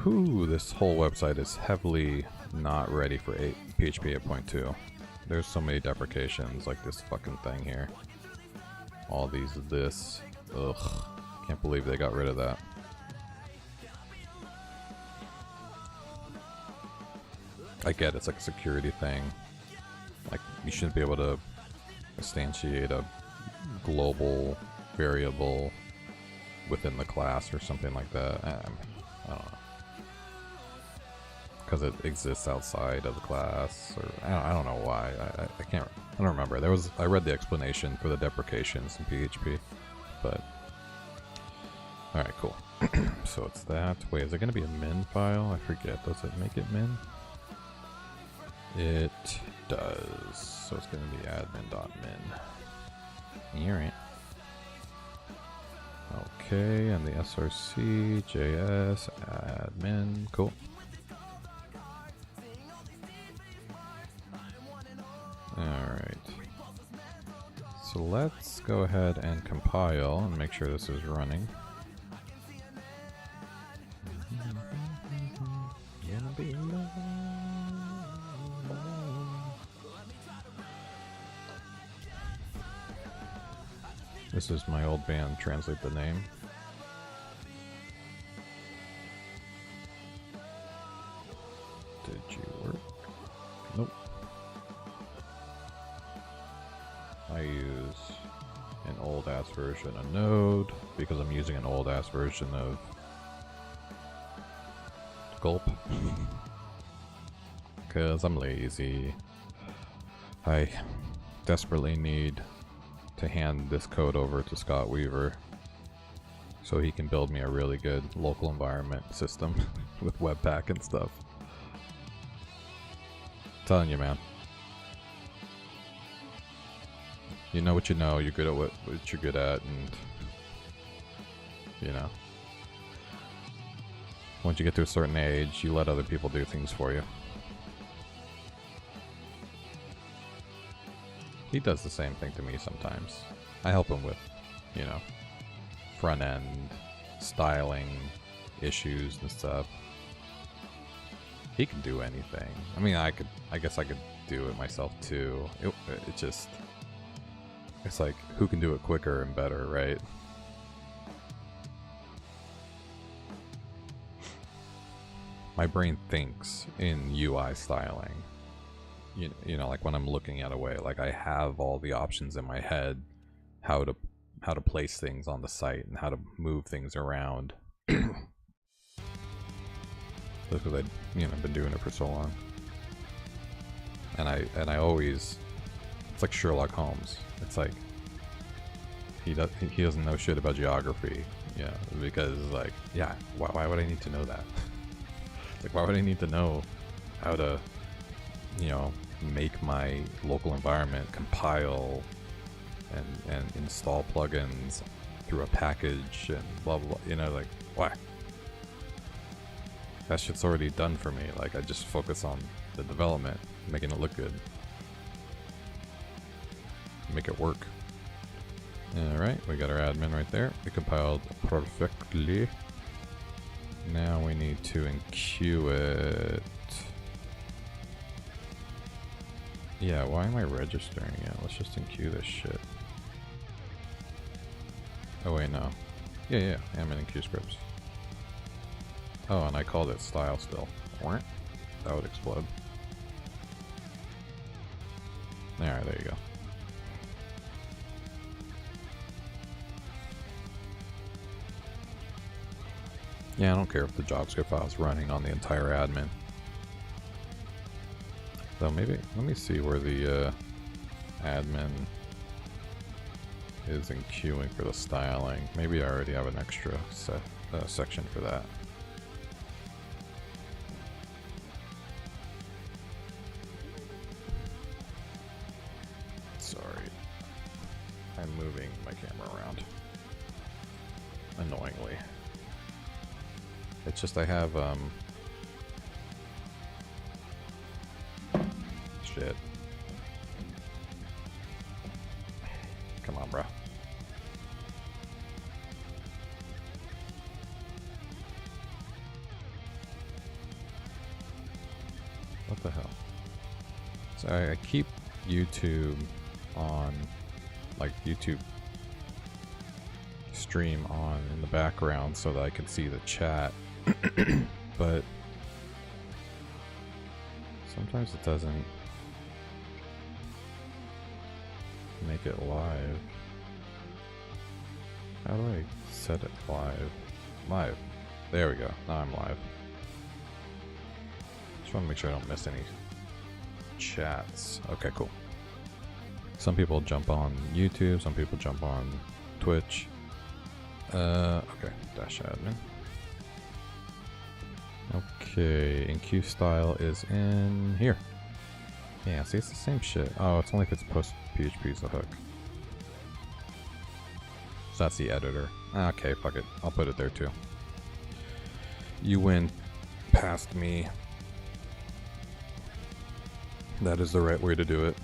this whole website is heavily not ready for PHP 8.2. There's so many deprecations, like this fucking thing here. All this. Ugh. Can't believe they got rid of that. I get it's like a security thing. Like, you shouldn't be able to instantiate a global variable within the class or something like that. I don't know. Because it exists outside of the class, or I don't know why. I don't remember. I read the explanation for the deprecations in PHP, but all right, cool. So it's that. Wait, is it going to be a min file? I forget. Does it make it min? It does. So it's going to be admin.min. All right. Okay, and the src js admin. Cool. Alright. So let's go ahead and compile and make sure this is running. This is my old band, Translate the Name. Did you work? Nope. I use an old ass version of Node because I'm using an old ass version of Gulp. Because I'm lazy. I desperately need to hand this code over to Scott Weaver so he can build me a really good local environment system with Webpack and stuff. I'm telling you, man. You know what you know, you're good at what you're good at, and you know. Once you get to a certain age, you let other people do things for you. He does the same thing to me sometimes. I help him with, you know, front end, styling issues and stuff. He can do anything. I mean, I guess I could do it myself too. It just, It's like, who can do it quicker and better, right? My brain thinks in UI styling. You know, like when I'm looking at a way, like I have all the options in my head, how to place things on the site and how to move things around. Just because I've been doing it for so long. And I always, it's like Sherlock Holmes. It's like he doesn't know shit about geography, because like, yeah, why would I need to know that? Like, why would I need to know how to, make my local environment compile and install plugins through a package and blah blah blah, like, why? That shit's already done for me. Like, I just focus on the development, making it look good, make it work. Alright, we got our admin right there. We compiled perfectly. Now we need to enqueue it. Yeah, why am I registering it? Let's just enqueue this shit. Oh wait, no. Yeah, I'm in enqueue scripts. Oh, and I called it style still. That would explode. Alright, there you go. Yeah, I don't care if the JavaScript file is running on the entire admin. So maybe, let me see where the admin is enqueuing for the styling. Maybe I already have an extra section for that. Sorry. I'm moving my camera around. Annoyingly. It's just I have, shit. Come on, bro. What the hell? So I keep YouTube on, like, YouTube stream on in the background so that I can see the chat. But sometimes it doesn't make it live. How do I set it live? Live. There we go. Now I'm live. Just want to make sure I don't miss any chats. Okay, cool. Some people jump on YouTube, some people jump on Twitch. Okay, dash admin. Okay, enqueue style is in here. Yeah, see, it's the same shit. Oh, it's only if it's post PHP is the hook. So that's the editor. Okay, fuck it. I'll put it there too. You win past me. That is the right way to do it.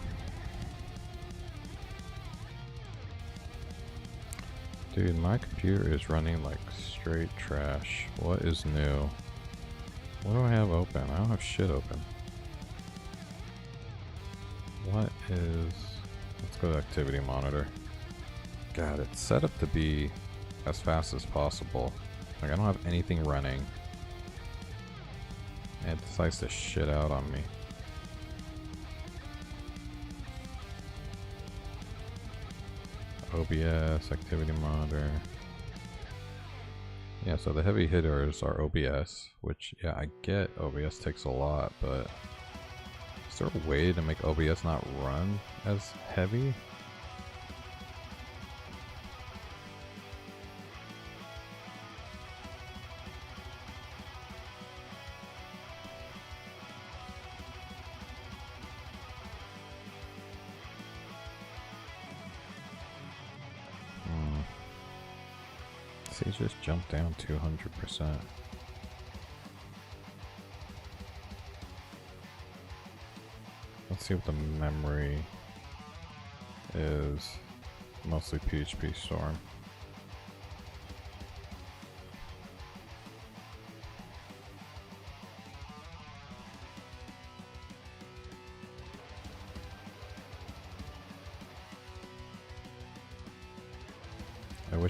Dude, my computer is running like straight trash. What is new? What do I have open? I don't have shit open. What is... Let's go to activity monitor. God, it's set up to be as fast as possible. Like, I don't have anything running. And it decides to shit out on me. OBS, activity monitor. Yeah, so the heavy hitters are OBS, which, yeah, I get OBS takes a lot, but is there a way to make OBS not run as heavy? See, just jumped down 200%. Let's see what the memory is. Mostly PHP Storm.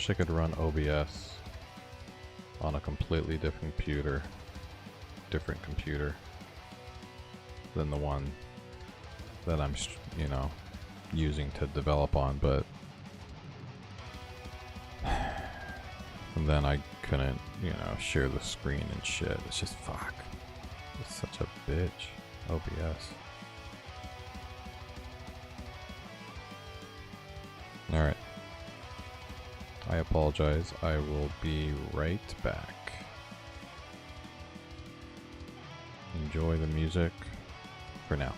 wish I could run OBS on a completely different computer than the one that I'm, you know, using to develop on, but and then I couldn't, you know, share the screen and shit. It's just fuck. It's such a bitch. OBS. Alright. I apologize. I will be right back. Enjoy the music for now.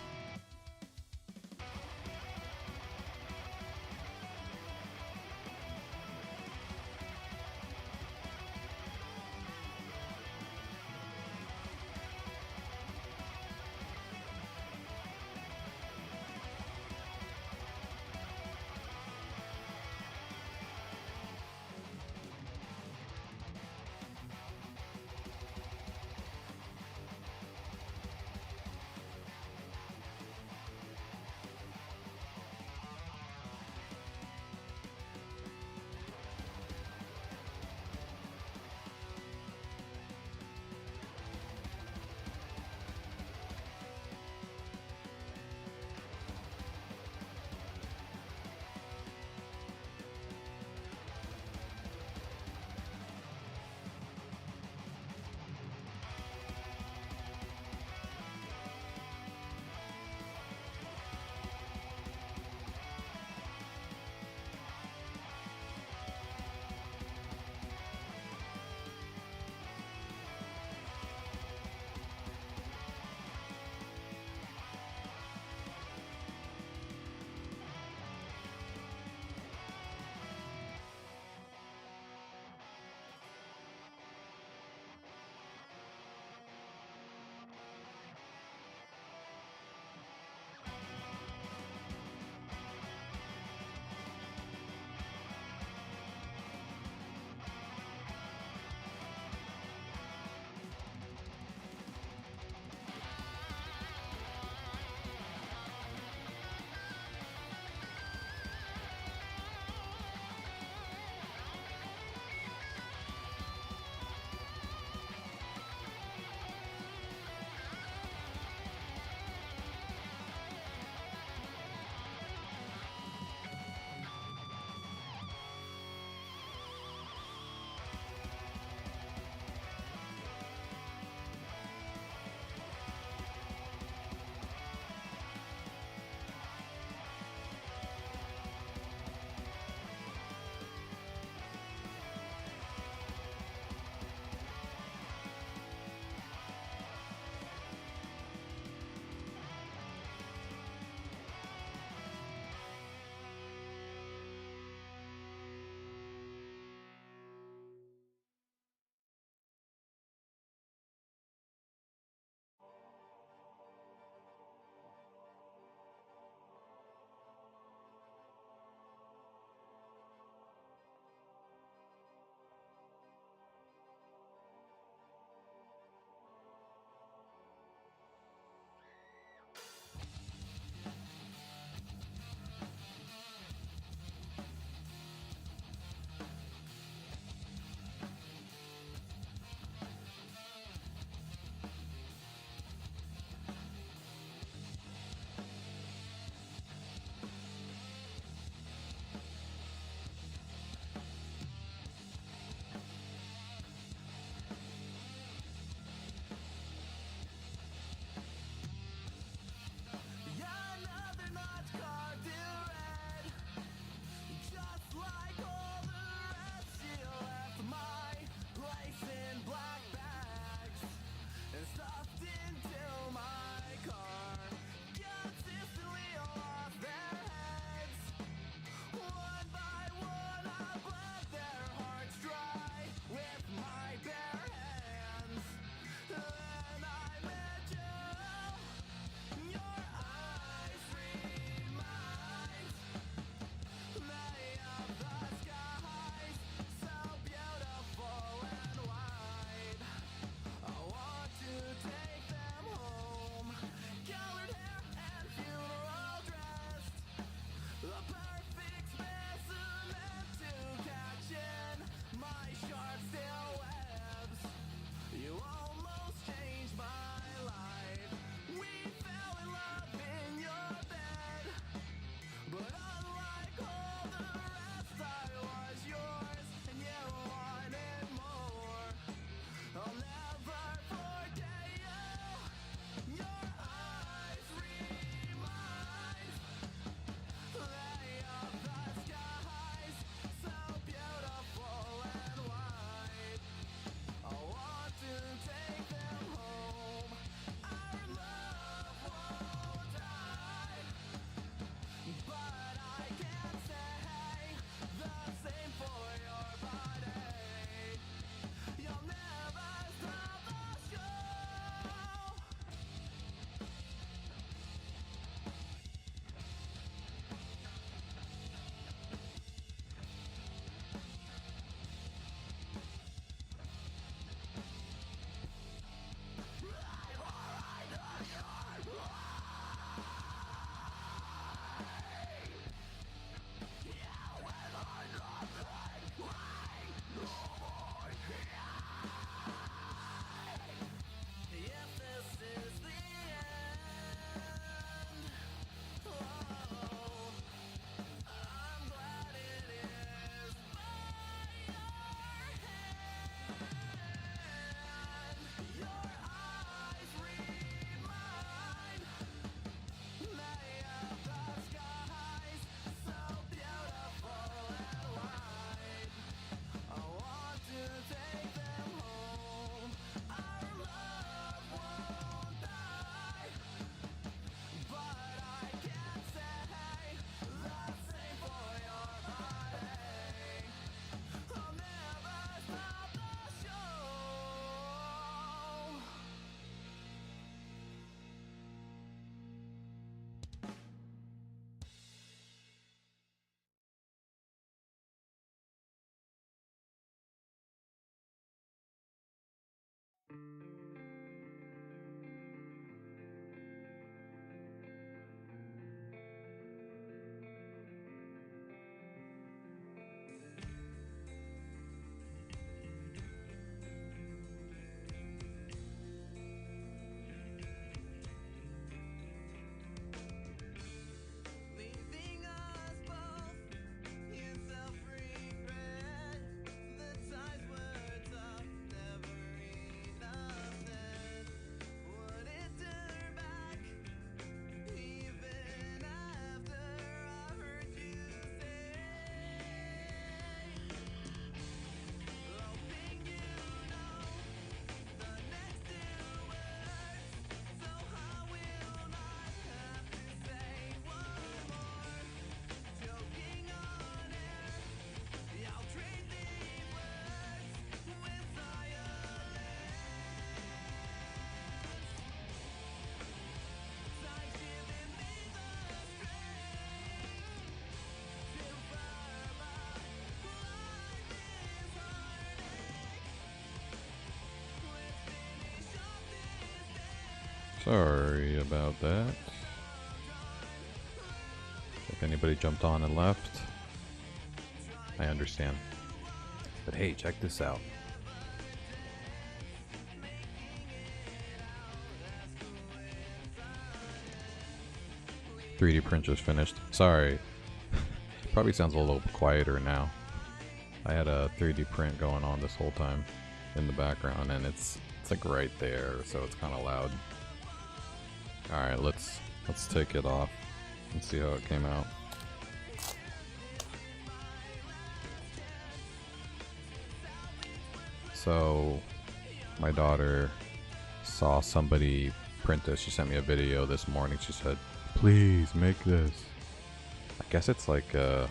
Sorry about that. If anybody jumped on and left, I understand. But hey, check this out. .3D print just finished. Sorry. Probably sounds a little quieter now. I had a 3D print going on this whole time in the background, and it's like right there, so it's kind of loud. All right, let's take it off and see how it came out. So my daughter saw somebody print this. She sent me a video this morning. She said, "Please make this." I guess it's like a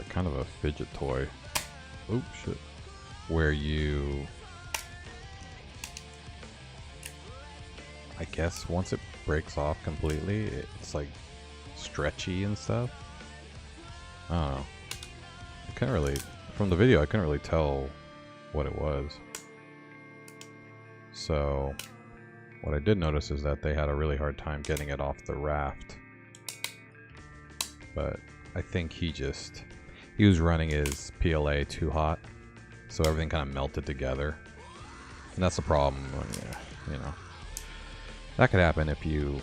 kind of a fidget toy. Oh shit. Where you, I guess once it breaks off completely, it's like stretchy and stuff. I don't know. I couldn't really, from the video, I couldn't really tell what it was. So what I did notice is that they had a really hard time getting it off the raft. But I think he was running his PLA too hot, so everything kind of melted together. And that's the problem, you know. That could happen if you're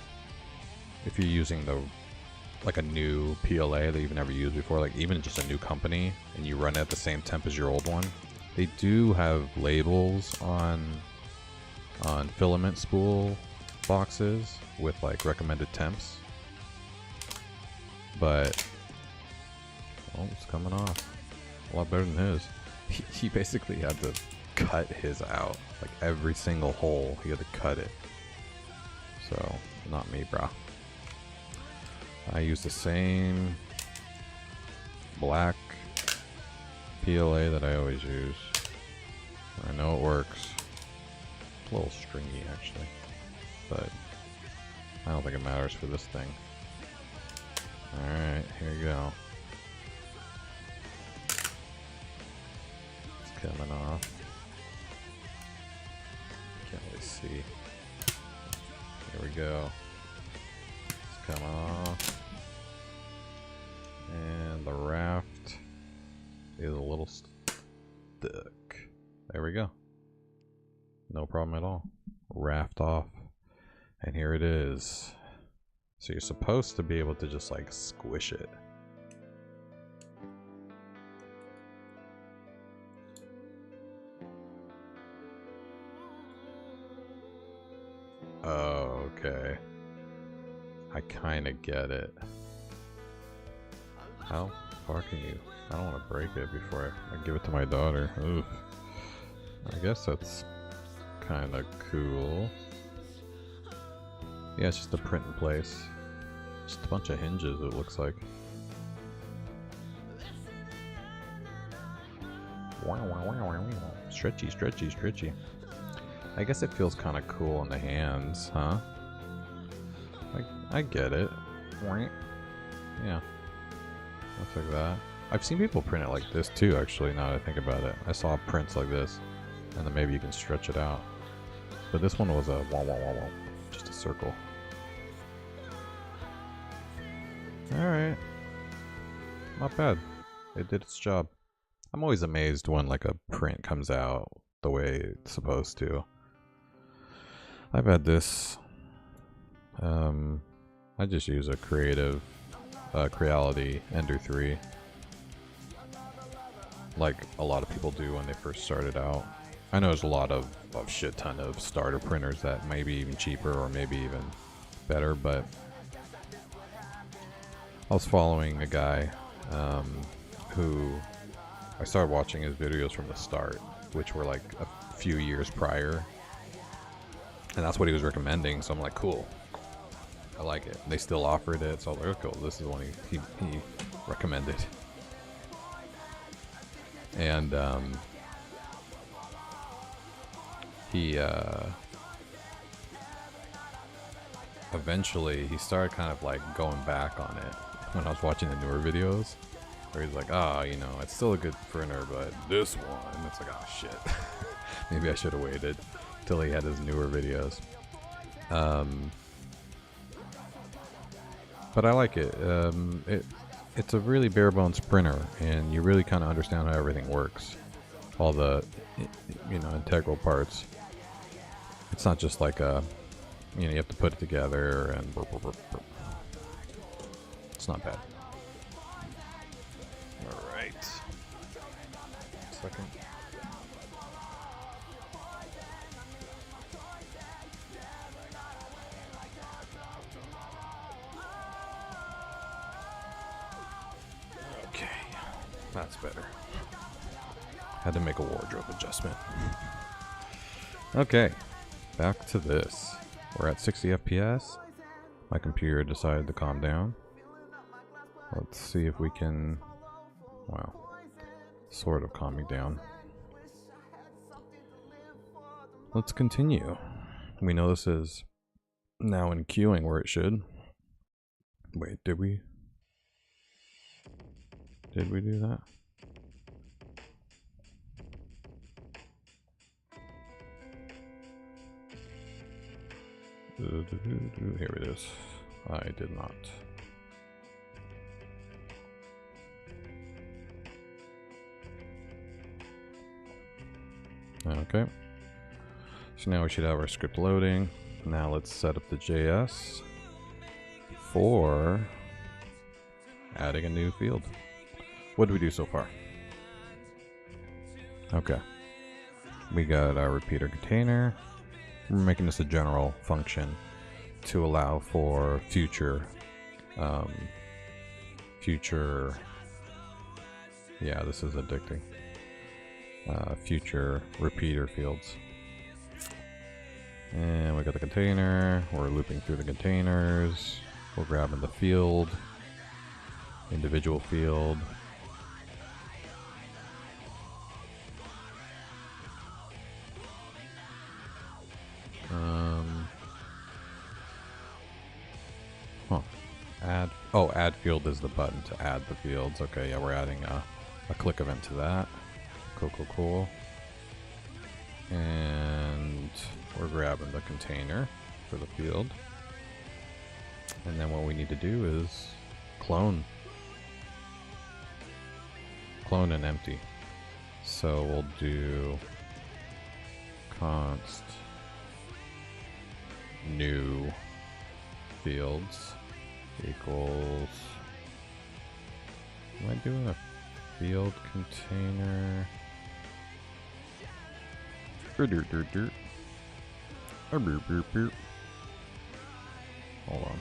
using like a new PLA that you've never used before, like even just a new company, and you run it at the same temp as your old one. They do have labels on filament spool boxes with like recommended temps, but oh, it's coming off a lot better than his. He basically had to cut his out, like every single hole he had to cut it. So not me, brah. I use the same black PLA that I always use. I know it works. It's a little stringy actually, but I don't think it matters for this thing. Alright, here you go. It's coming off. Can't really see. Here we go. It's coming off. And the raft is a little stuck. There we go. No problem at all. Raft off. And here it is. So you're supposed to be able to just like squish it. Oh, okay. I kind of get it. How far can you? I don't want to break it before I give it to my daughter. Oof. I guess that's kind of cool. Yeah, it's just a print in place. Just a bunch of hinges, it looks like. Stretchy, stretchy, stretchy. I guess it feels kind of cool in the hands, huh? I get it. Yeah. Looks like that. I've seen people print it like this too, actually, now that I think about it. I saw prints like this, and then maybe you can stretch it out. But this one was a just a circle. Alright. Not bad. It did its job. I'm always amazed when like a print comes out the way it's supposed to. I've had this. I just use a Creality Ender 3. Like a lot of people do when they first started out. I know there's a lot of shit ton of starter printers that may be even cheaper or maybe even better, but I was following a guy who I started watching his videos from the start, which were like a few years prior, and that's what he was recommending. So I'm like, cool, I like it. They still offered it, so I was like, oh, cool, this is one he recommended. And eventually he started kind of like going back on it when I was watching the newer videos, where he's like, oh, you know, it's still a good printer, but this one, it's like, oh shit, maybe I should have waited. till he had his newer videos. But I like it. It's a really bare bones printer, and you really kind of understand how everything works. All the, integral parts. It's not just like a, you have to put it together and burp, burp, burp, burp. It's not bad. All right. Second. Okay, that's better. Had to make a wardrobe adjustment. Okay, back to this. We're at 60 FPS. My computer decided to calm down. Let's see if we can, wow, sort of calm me down. Let's continue. We know this is now in queuing where it should. Wait, did we do that? Here it is. I did not. Okay. So now we should have our script loading. Now let's set up the JS for adding a new field. What did we do so far? Okay. We got our repeater container. We're making this a general function to allow for future, yeah, this is addicting, future repeater fields. And we got the container, we're looping through the containers, we're grabbing the field, individual field. Add field is the button to add the fields. Okay, yeah, we're adding a click event to that. Cool. And we're grabbing the container for the field. And then what we need to do is clone and empty. So we'll do const new fields equals, am I doing a field container? Hold on.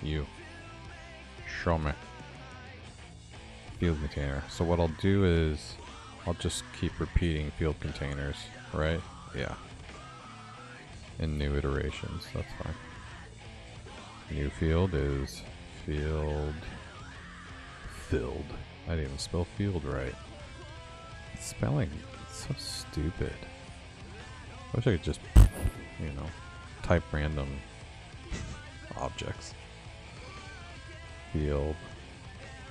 You. Show me. Field container. So what I'll do is, I'll just keep repeating field containers, right? Yeah. In new iterations, that's fine. New field is field filled. I didn't even spell field right. Spelling is so stupid. I wish I could just, type random objects. Field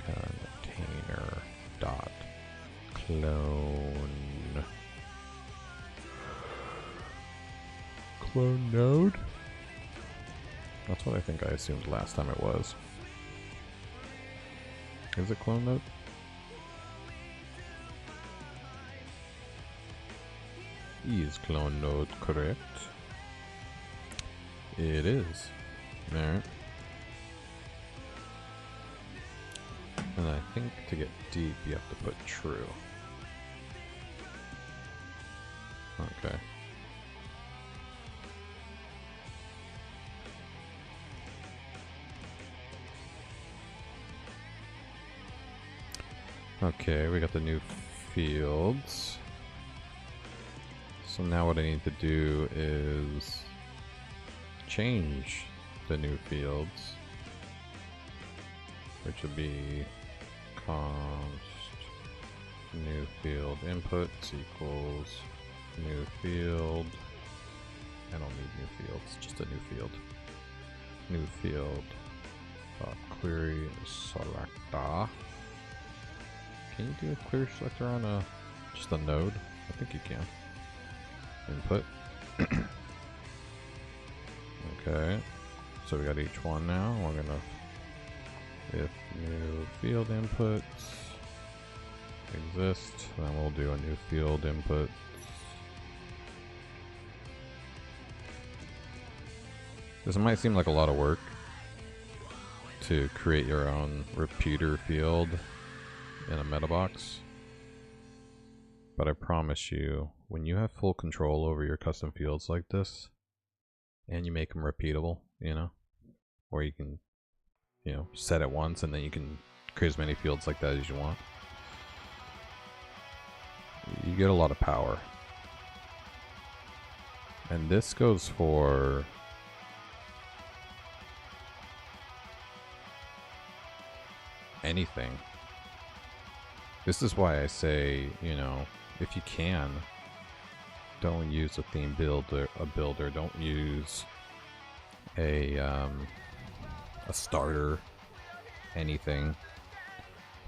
container dot clone node. That's what I think I assumed last time it was. Is it clone node? Is clone node correct? It is. Alright. And I think to get deep you have to put true. Okay. Okay, we got the new fields. So now what I need to do is change the new fields, which would be const new field inputs equals new field. I don't need new fields, just a new field. New field query selector. Can you do a query selector on just a node? I think you can. Input Okay, so we got each one now. We're gonna, if new field inputs exist, then we'll do a new field input. This might seem like a lot of work to create your own repeater field in a meta box, but I promise you, when you have full control over your custom fields like this, and you make them repeatable, you know, or you can, you know, set it once and then you can create as many fields like that as you want, you get a lot of power. And this goes for anything. This is why I say, you know, if you can, don't use a theme builder, don't use a starter, anything.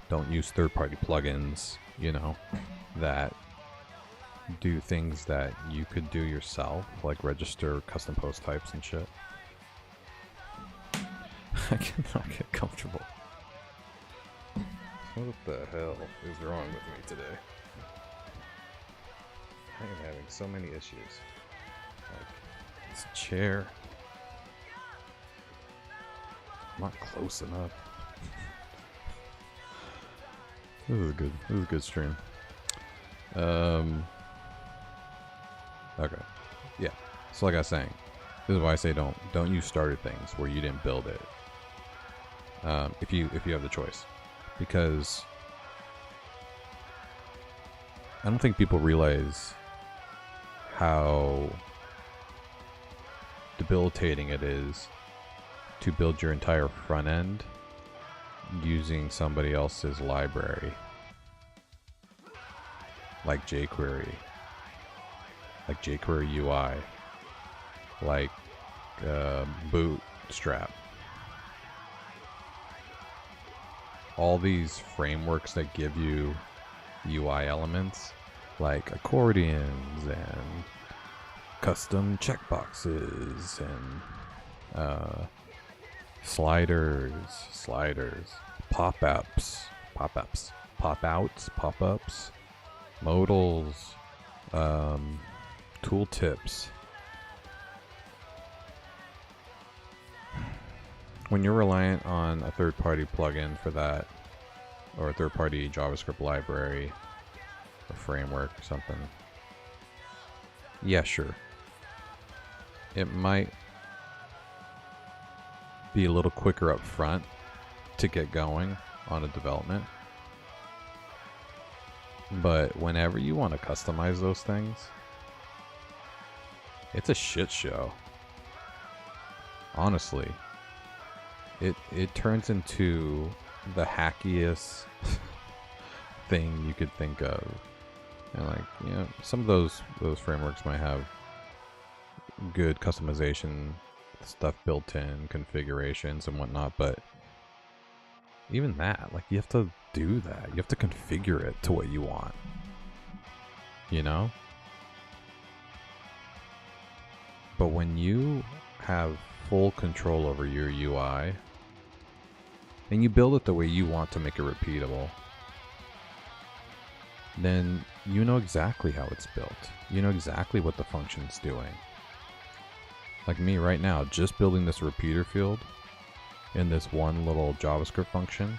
Don't use third-party plugins, you know, that do things that you could do yourself, like register custom post types and shit. I cannot get comfortable. What the hell is wrong with me today? I am having so many issues. Like, this chair. I'm not close enough. This is a good stream. Okay. Yeah. So like I was saying, this is why I say don't use starter things where you didn't build it. If you have the choice. Because I don't think people realize how debilitating it is to build your entire front end using somebody else's library, like jQuery, like jQuery UI, like Bootstrap. All these frameworks that give you UI elements like accordions and custom checkboxes and sliders, pop-outs, modals, tooltips. When you're reliant on a third-party plugin for that, or a third-party JavaScript library, a framework or something, yeah, sure. It might be a little quicker up front to get going on a development. But whenever you want to customize those things, it's a shit show. Honestly. It turns into the hackiest thing you could think of. And like, you know, some of those frameworks might have good customization stuff built in, configurations and whatnot, but even that, like, you have to do that. You have to configure it to what you want. You know? But when you have full control over your UI, and you build it the way you want to make it repeatable, then you know exactly how it's built. You know exactly what the function's doing. Like me right now, just building this repeater field in this one little JavaScript function,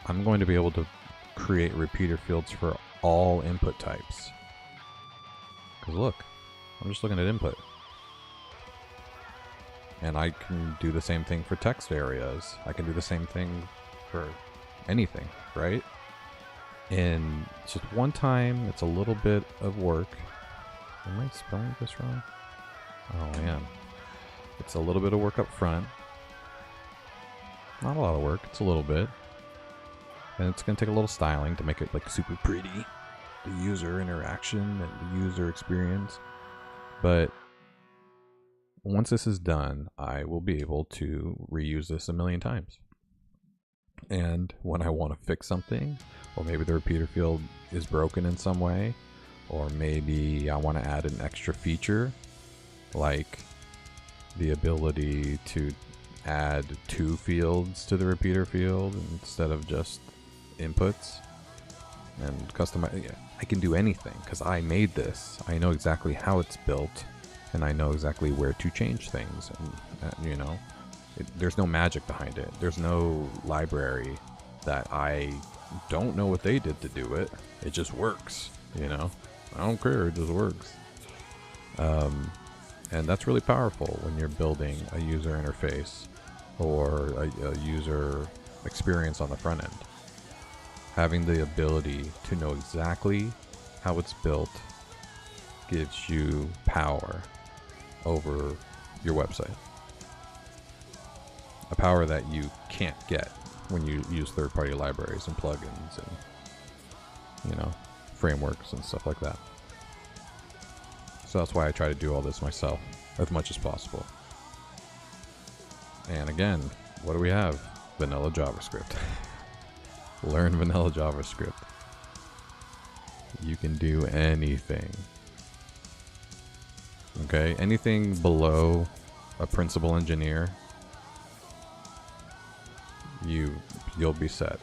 I'm going to be able to create repeater fields for all input types. Because look, I'm just looking at input. And I can do the same thing for text areas. I can do the same thing for anything, right? And just one time, it's a little bit of work. Am I spelling this wrong? Oh man. It's a little bit of work up front. Not a lot of work, it's a little bit. And it's going to take a little styling to make it like super pretty. The user interaction and the user experience. But once this is done, I will be able to reuse this a million times. And when I want to fix something, or maybe the repeater field is broken in some way, Or maybe I want to add an extra feature, like the ability to add 2 fields to the repeater field instead of just inputs, and customize. Yeah, I can do anything because I made this. I know exactly how it's built, and I know exactly where to change things. And you know, there's no magic behind it. There's no library that I don't know what they did to do it. It just works. You know, I don't care. It just works. And that's really powerful when you're building a user interface or a user experience on the front end. Having the ability to know exactly how it's built gives you power over your website. A power that you can't get when you use third-party libraries and plugins and, you know, frameworks and stuff like that. So that's why I try to do all this myself as much as possible. And again, what do we have? Vanilla JavaScript. Learn vanilla JavaScript. You can do anything. Okay, anything below a principal engineer, you'll be set.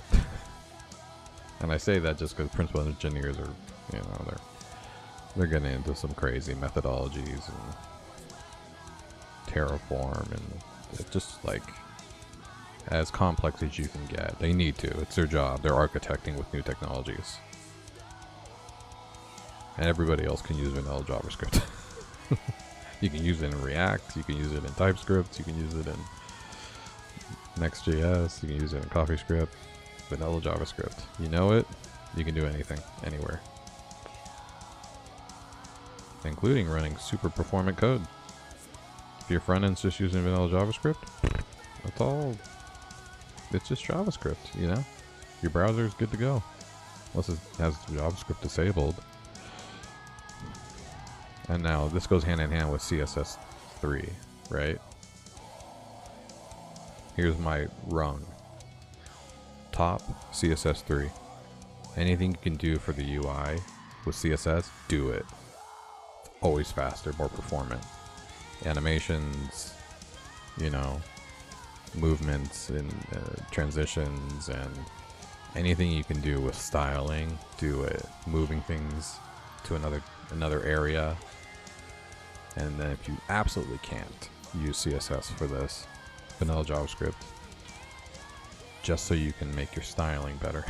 And I say that just because principal engineers are, you know, they're getting into some crazy methodologies and Terraform, and it's just like as complex as you can get. They need to. It's their job. They're architecting with new technologies. And everybody else can use vanilla JavaScript. You can use it in React, you can use it in TypeScript, you can use it in Next.js, you can use it in CoffeeScript. Vanilla JavaScript. You know it, you can do anything, anywhere. Including running super performant code. If your front end's just using vanilla JavaScript, that's all. It's just JavaScript, you know? Your browser's good to go. Unless it has JavaScript disabled. And now this goes hand in hand with CSS 3, right? Here's my rung. Top, CSS 3. Anything you can do for the UI with CSS, do it. Always faster, more performant. Animations, you know, movements and transitions, and anything you can do with styling, do it. Moving things to another area. And then if you absolutely can't use CSS for this, vanilla JavaScript, just so you can make your styling better.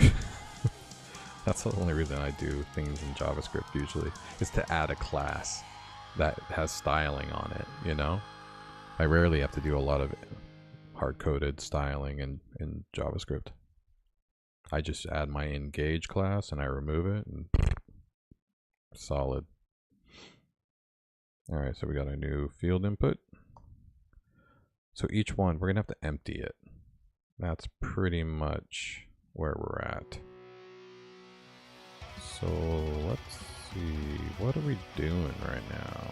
That's the only reason I do things in JavaScript usually, is to add a class that has styling on it, you know? I rarely have to do a lot of hard-coded styling in JavaScript. I just add my engage class and I remove it, and solid. Alright, so we got a new field input. So each one, we're going to have to empty it. That's pretty much where we're at. So let's see, what are we doing right now?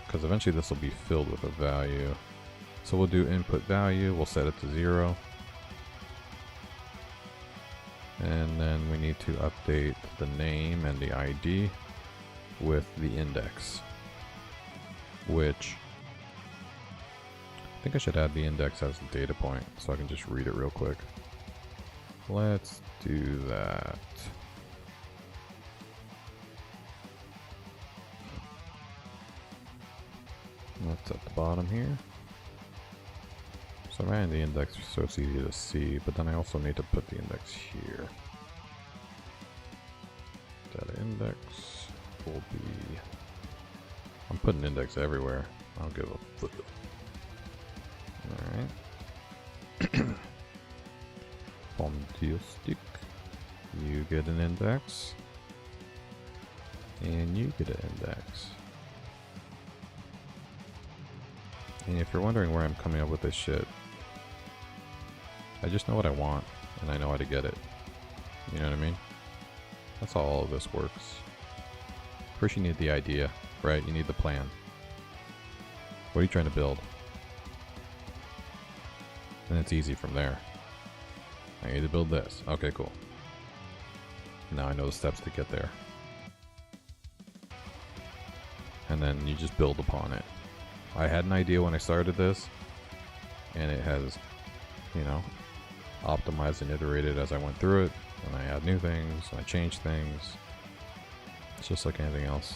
Because eventually this will be filled with a value. So we'll do input value, we'll set it to 0. And then we need to update the name and the ID with the index. Which, I think I should add the index as a data point so I can just read it real quick. Let's do that. That's at the bottom here. So I ran the index so it's easy to see, but then I also need to put the index here. Data index will be... I'm putting index everywhere. I don't give a flip. Alright. Stick. You get an index. And you get an index. And if you're wondering where I'm coming up with this shit, I just know what I want, and I know how to get it. You know what I mean? That's how all of this works. First you need the idea, right? You need the plan. What are you trying to build? And it's easy from there. I need to build this. Okay, cool. Now I know the steps to get there. and then you just build upon it. I had an idea when I started this, and it has, you know, optimized and iterated as I went through it, and I add new things, and I change things. It's just like anything else.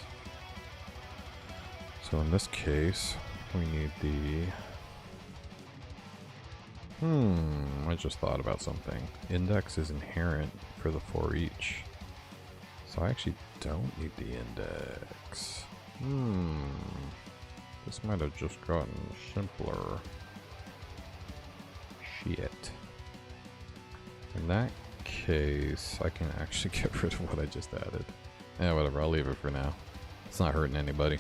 So in this case, we need the... I just thought about something. Index is inherent for the for each. So I actually don't need the index. This might have just gotten simpler. Shit. In that case, I can actually get rid of what I just added. Yeah, whatever, I'll leave it for now. It's not hurting anybody.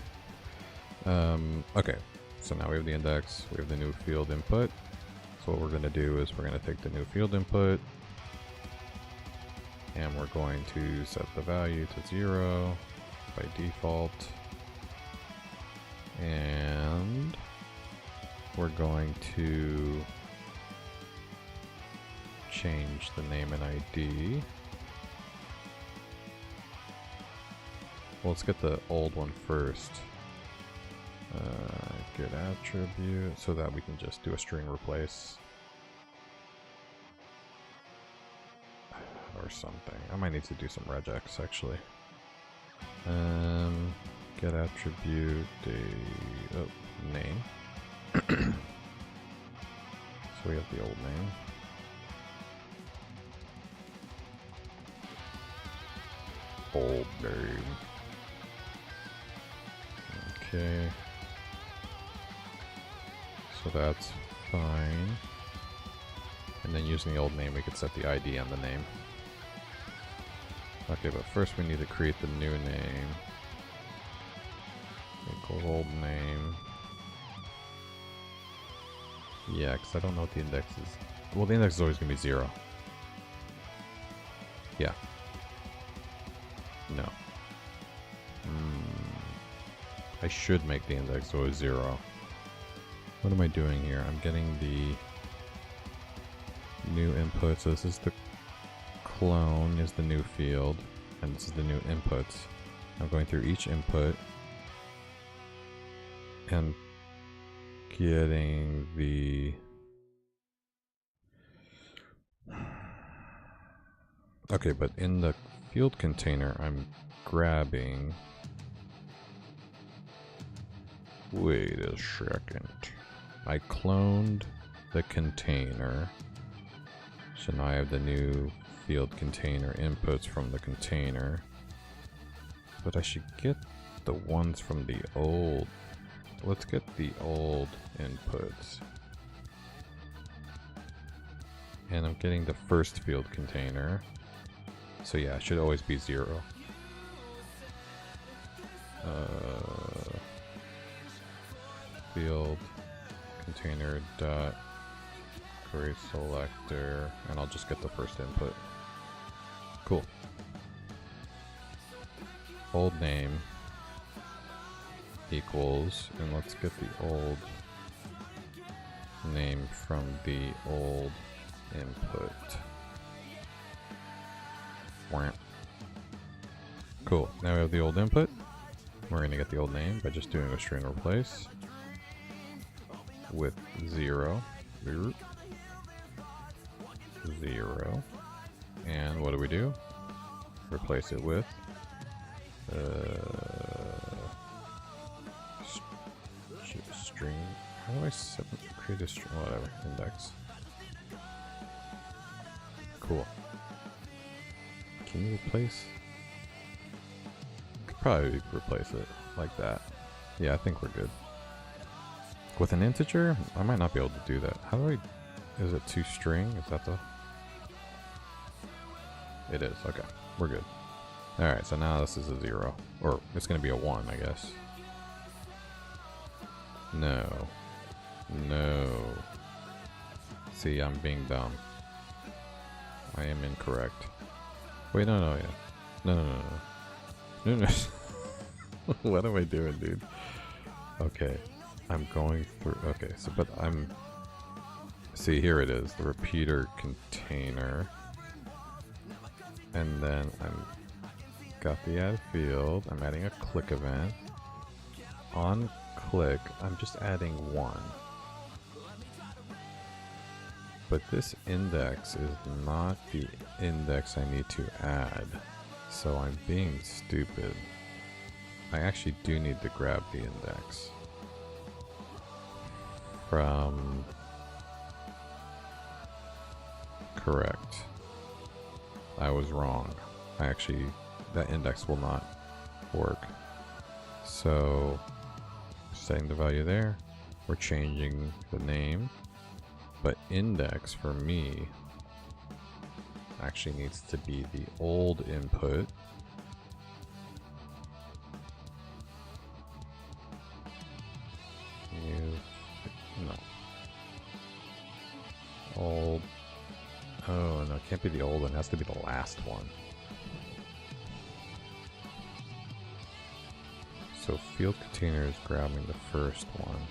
Okay, so now we have the index, we have the new field input. So what we're going to do is we're going to take the new field input, and we're going to set the value to 0 by default. And we're going to change the name and ID. Well, let's get the old one first. Get attribute so that we can just do a string replace or something. I might need to do some regex actually. Get attribute name. So we have the old name. Old name. Okay. So that's fine. And then using the old name, we could set the ID on the name. Okay, but first we need to create the new name. Equals old name. Yeah, because I don't know what the index is. Well, the index is always going to be 0. Yeah. No. I should make the index always 0. What am I doing here? I'm getting the new input. So this is the clone, is the new field, and this is the new input. I'm going through each input and getting the... Okay, but in the field container, I'm grabbing... Wait a second. I cloned the container. So now I have the new field container inputs from the container. But I should get the ones from the old. Let's get the old inputs. And I'm getting the first field container. So yeah, it should always be 0. Field container dot create selector, and I'll just get the first input. Cool. Old name equals, and let's get the old name from the old input. Cool. Now we have the old input. We're going to get the old name by just doing a string replace with 0. 0. And what do? Replace it with string. How do I create a string? Whatever. Index. Cool. Can you replace? Could probably replace it like that. Yeah, I think we're good. With an integer, I might not be able to do that. How do I... Is it toString? Is that the... It is. Okay. We're good. Alright, so now this is a 0. Or it's going to be a 1, I guess. No. No. See, I'm being dumb. I am incorrect. Wait, no, yeah. No. What am I doing, dude? Okay. I'm going through... Okay, so, but I'm... See, here it is. The repeater container. And then I'm... Got the add field. I'm adding a click event. on click, I'm just adding 1. But this index is not the index I need to add. So I'm being stupid. I actually do need to grab the index from... Correct. I was wrong. That index will not work. So, setting the value there. We're changing the name. But index for me actually needs to be the old input. No. Old. Oh, no, it can't be the old one. It has to be the last one. So field container is grabbing the first one.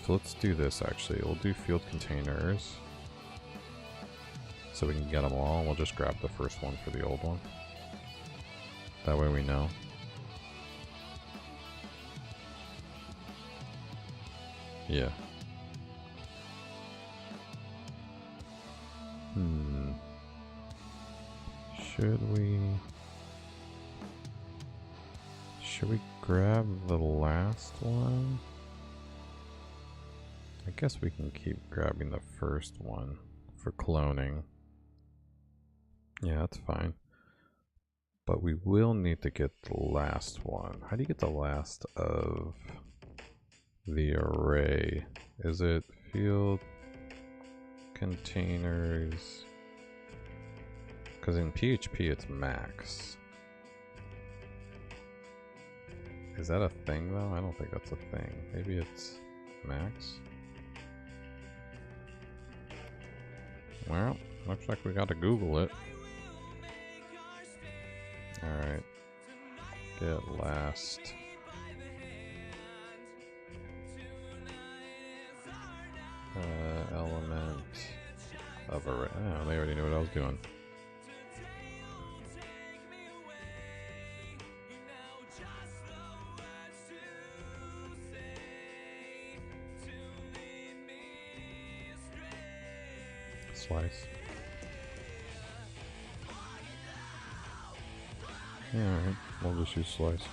So let's do this actually. We'll do field containers. So we can get them all, and we'll just grab the first one for the old one. That way we know. Yeah. Should we grab the last one? I guess we can keep grabbing the first one for cloning. Yeah, that's fine. But we will need to get the last one. How do you get the last of the array? Is it field containers? Because in PHP it's max. Is that a thing though? I don't think that's a thing. Maybe it's max. Well, looks like we gotta Google it. Alright. Get last. Element of array. Oh, they already knew what I was doing. Slice. Yeah, alright. We'll just use slice.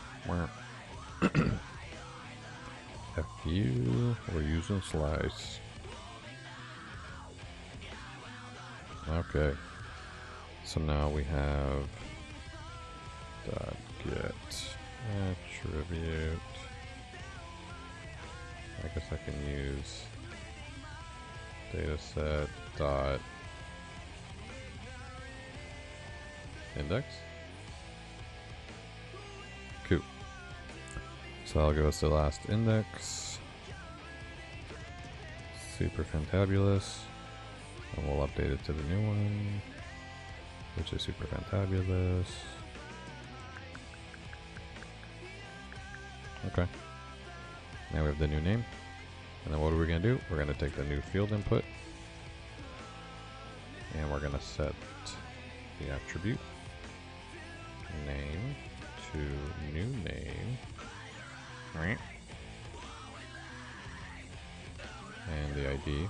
FU, we're using slice. Okay. So now we have dot get attribute. I guess I can use dataset dot index. Cool. So I'll give us the last index. Super fantabulous. And we'll update it to the new one, which is super fantabulous. Okay. Now we have the new name. And then what are we going to do? We're going to take the new field input. And we're going to set the attribute name to new name. Right. And the ID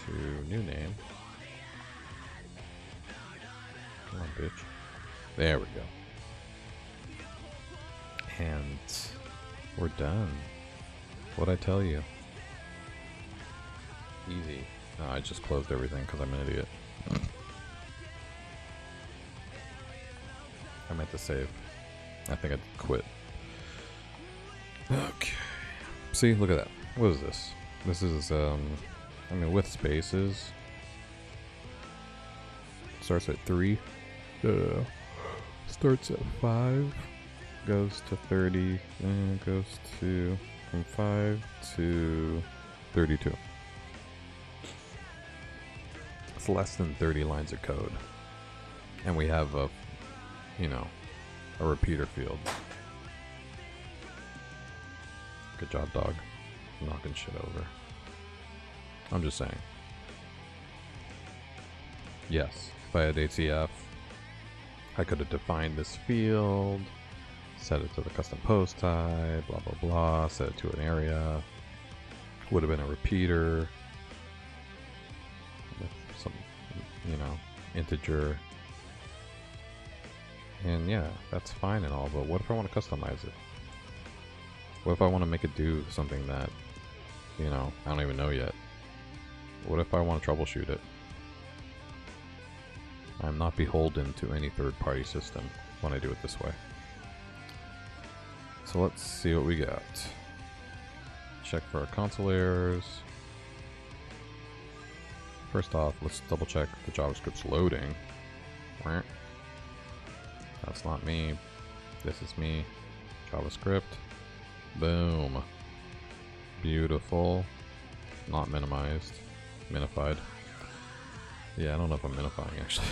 to new name. Come on, bitch. There we go. And we're done. What'd I tell you? Easy. No, I just closed everything because I'm an idiot. I meant to save. I think I quit. Okay. See, look at that. What is this? This is, I mean, with spaces. Starts at 3. Starts at 5. Goes to 30. And goes to from 5 to 32. It's less than 30 lines of code. And we have a, you know, a repeater field. Good job, dog. Knocking shit over. I'm just saying. Yes, if I had ATF, I could have defined this field, set it to the custom post type, blah blah blah, set it to an area. Would have been a repeater with some, you know, integer. And yeah, that's fine and all, but what if I want to customize it? What if I want to make it do something that, you know, I don't even know yet? What if I want to troubleshoot it? I'm not beholden to any third-party system when I do it this way. So let's see what we got. Check for our console errors. First off, let's double check the JavaScript's loading. That's not me. This is me. JavaScript. Boom. Beautiful. Not minimized. Minified. Yeah, I don't know if I'm minifying actually.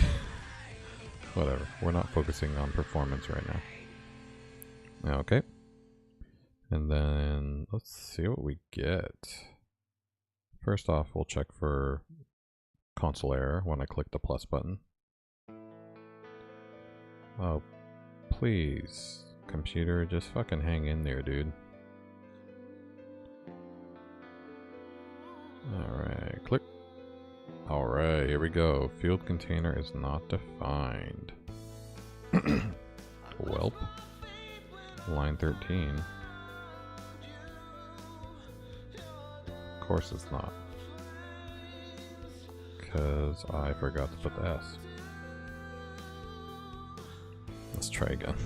Whatever. We're not focusing on performance right now. Okay. And then let's see what we get. First off, we'll check for console error when I click the plus button. Oh, please, computer, just fucking hang in there, dude. Alright, click. Alright, here we go. Field container is not defined. Welp. Line 13. Of course it's not. Because I forgot to put the S. Let's try again.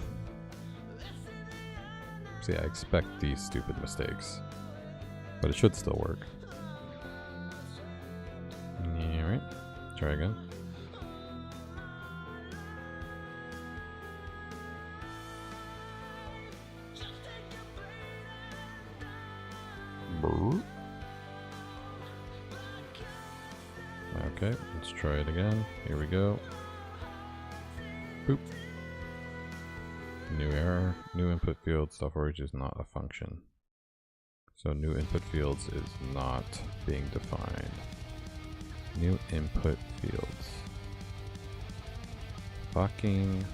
See, I expect these stupid mistakes. But it should still work. Alright, try again. Brr. Okay, let's try it again. Here we go. Boop. New error. New input field storage is not a function. So new input fields is not being defined. New input fields. Fucking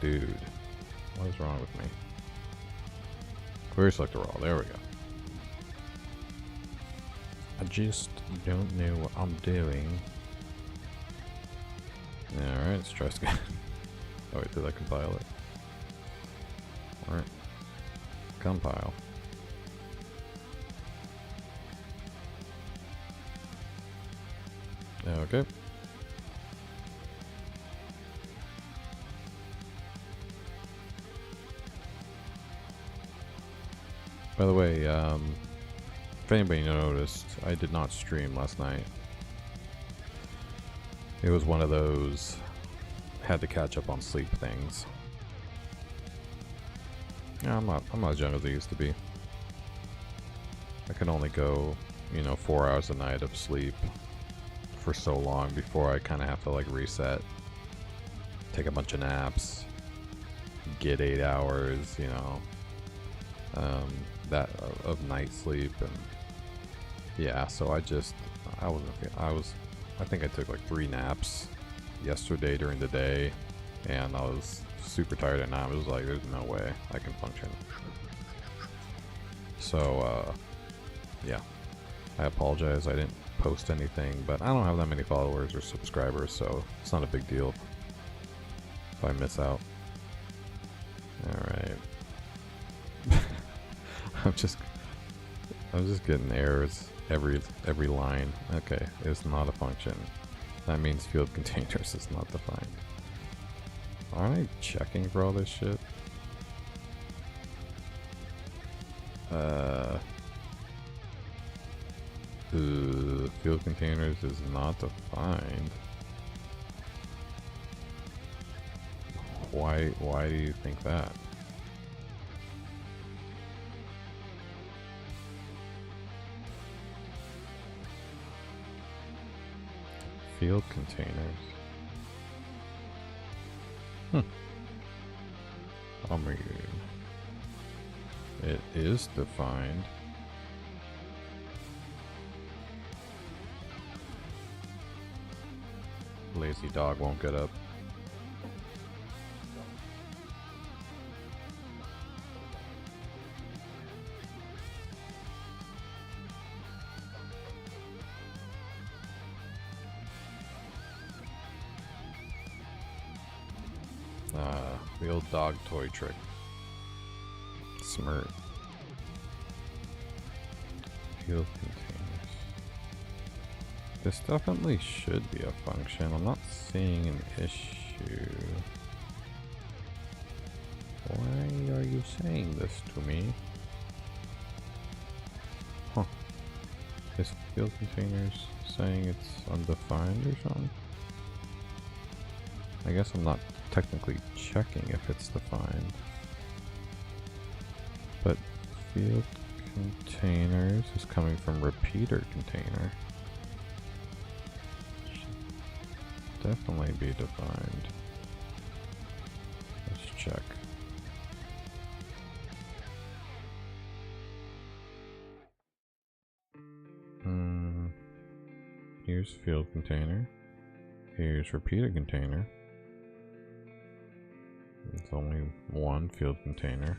dude. What is wrong with me? Query selector all. There we go. I just don't know what I'm doing. Alright, let's try this again. Oh wait, did I compile it? Alright. Compile. Okay. By the way, if anybody noticed, I did not stream last night. It was one of those had to catch up on sleep things. Yeah, I'm not as young as I used to be. I can only go, you know, 4 hours a night of sleep for so long before I kind of have to like reset, take a bunch of naps, get 8 hours, you know, that of night sleep. And yeah, so I think I took like 3 naps yesterday during the day, and I was super tired at night. I was like, there's no way I can function. So yeah, I apologize I didn't post anything, but I don't have that many followers or subscribers, so it's not a big deal if I miss out. Alright. I'm just getting errors every line. Okay, it's not a function. That means field containers is not defined. Aren't I checking for all this shit? Field containers is not defined. Why do you think that? Field containers. Oh my god. It is defined. Lazy dog won't get up. The old dog toy trick. Smirt. Field containers. This definitely should be a function. I'm not seeing an issue. Why are you saying this to me? Huh. Is field containers saying it's undefined or something? I guess I'm not technically checking if it's defined. But field containers is coming from repeater container. Should definitely be defined. Let's check. Here's field container. Here's repeater container. It's only one field container.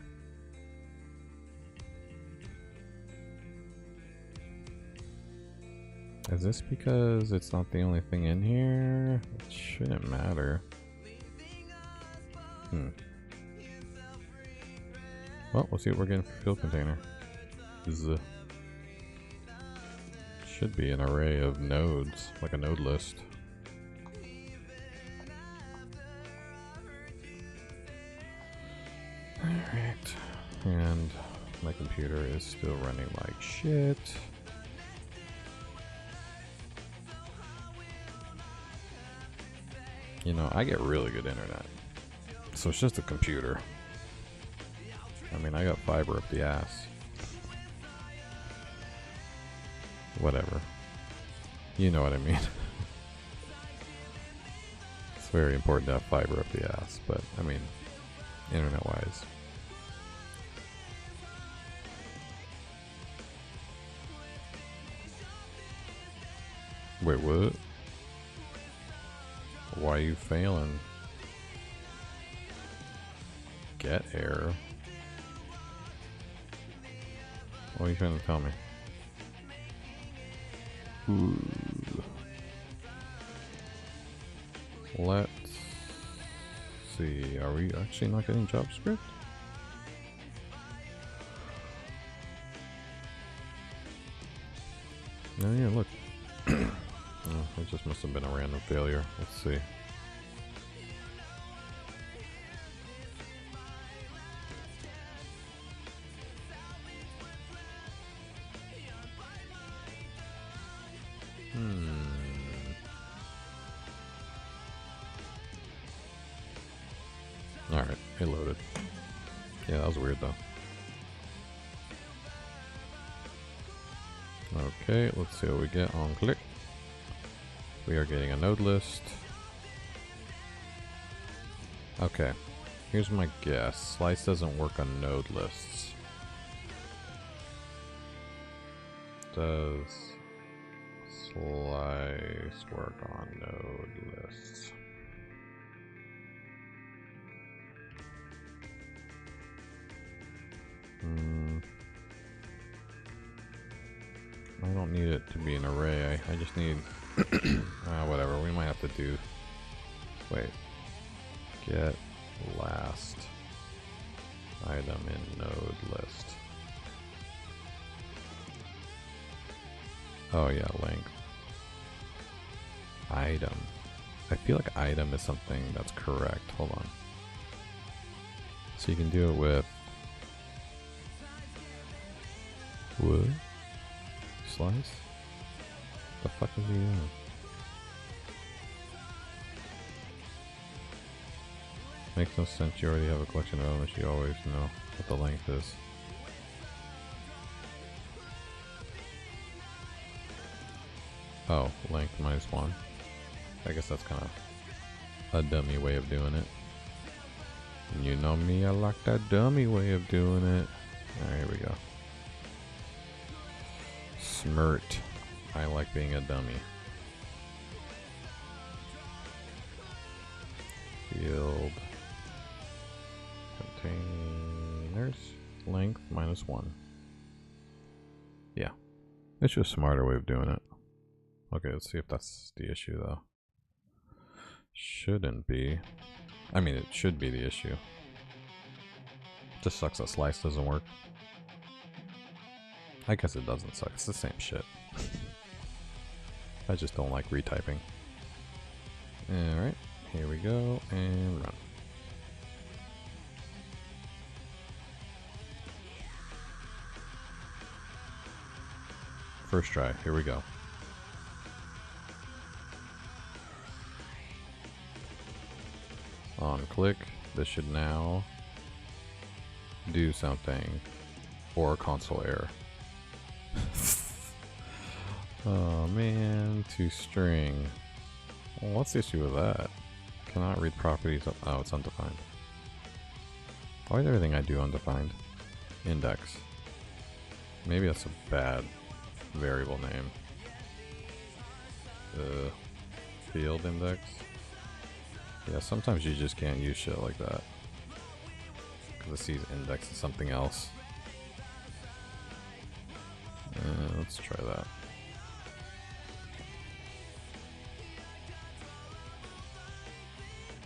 Is this because it's not the only thing in here? It shouldn't matter. Well, we'll see what we're getting for field container. Should be an array of nodes, like a node list. Alright. And my computer is still running like shit. You know, I get really good internet. So it's just a computer. I mean, I got fiber up the ass. Whatever. You know what I mean. It's very important to have fiber up the ass, but I mean, internet wise. Wait, what? Why are you failing? Get error. What are you trying to tell me? Ooh. Let's see. Are we actually not getting JavaScript? No, yeah, look. Oh, it just must have been a random failure. Let's see. Alright, it loaded. Yeah, that was weird though. Okay, let's see what we get on click. We are getting a node list. Okay, here's my guess. Slice doesn't work on node lists. Does Slice work on node lists? I don't need it to be an array. I just need whatever. We might have to do. Wait. Get last item in node list. Oh yeah, length. Item. I feel like item is something that's correct. Hold on. So you can do it with what? Slice? The fuck is he doing? Makes no sense. You already have a collection of elements. You always know what the length is. Oh, length -1. I guess that's kind of a dummy way of doing it. And you know me, I like that dummy way of doing it. Alright, here we go. Smirt. I like being a dummy. Field containers length -1. Yeah, it's just a smarter way of doing it. Okay, let's see if that's the issue though. Shouldn't be. I mean, it should be the issue. Just sucks that slice doesn't work. I guess it doesn't suck. It's the same shit. I just don't like retyping. Alright, here we go, and run. First try, here we go. On click, this should now do something, or console error. Oh man, to string. Well, what's the issue with that? Cannot read properties of, oh, it's undefined. Why is everything I do undefined? Index. Maybe that's a bad variable name. Field index. Yeah, sometimes you just can't use shit like that. Because it sees index as something else. Let's try that.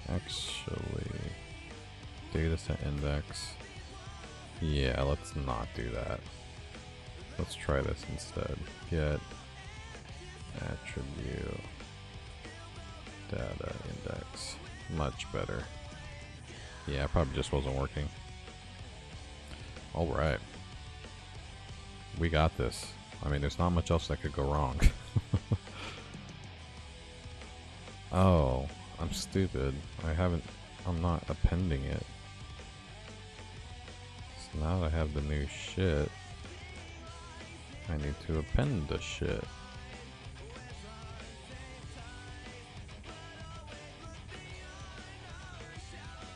Actually, data set index. Yeah, let's not do that. Let's try this instead. Get attribute data index. Much better. Yeah, probably just wasn't working. Alright. We got this. I mean, there's not much else that could go wrong. Oh, I'm stupid. I'm not appending it. So now that I have the new shit, I need to append the shit.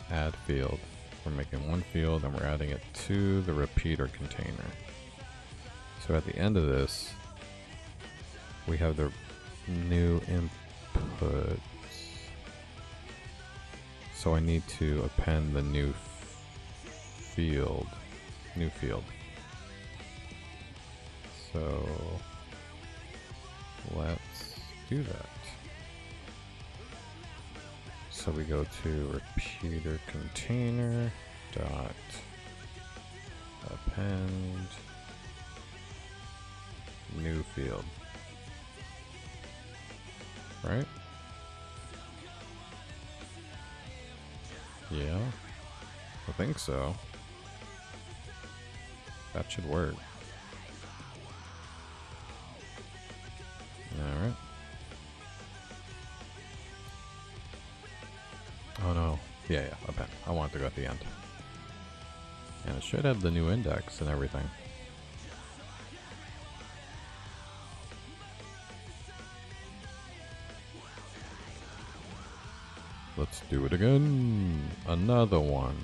Add field. We're making one field and we're adding it to the repeater container. So at the end of this, we have the new inputs. So I need to append the new field. New field. So let's do that. So we go to repeater container dot append new field. Right? Yeah, I think so. That should work. Alright. Oh no. Yeah, append. I want it to go at the end. And it should have the new index and everything. Let's do it again. Another one.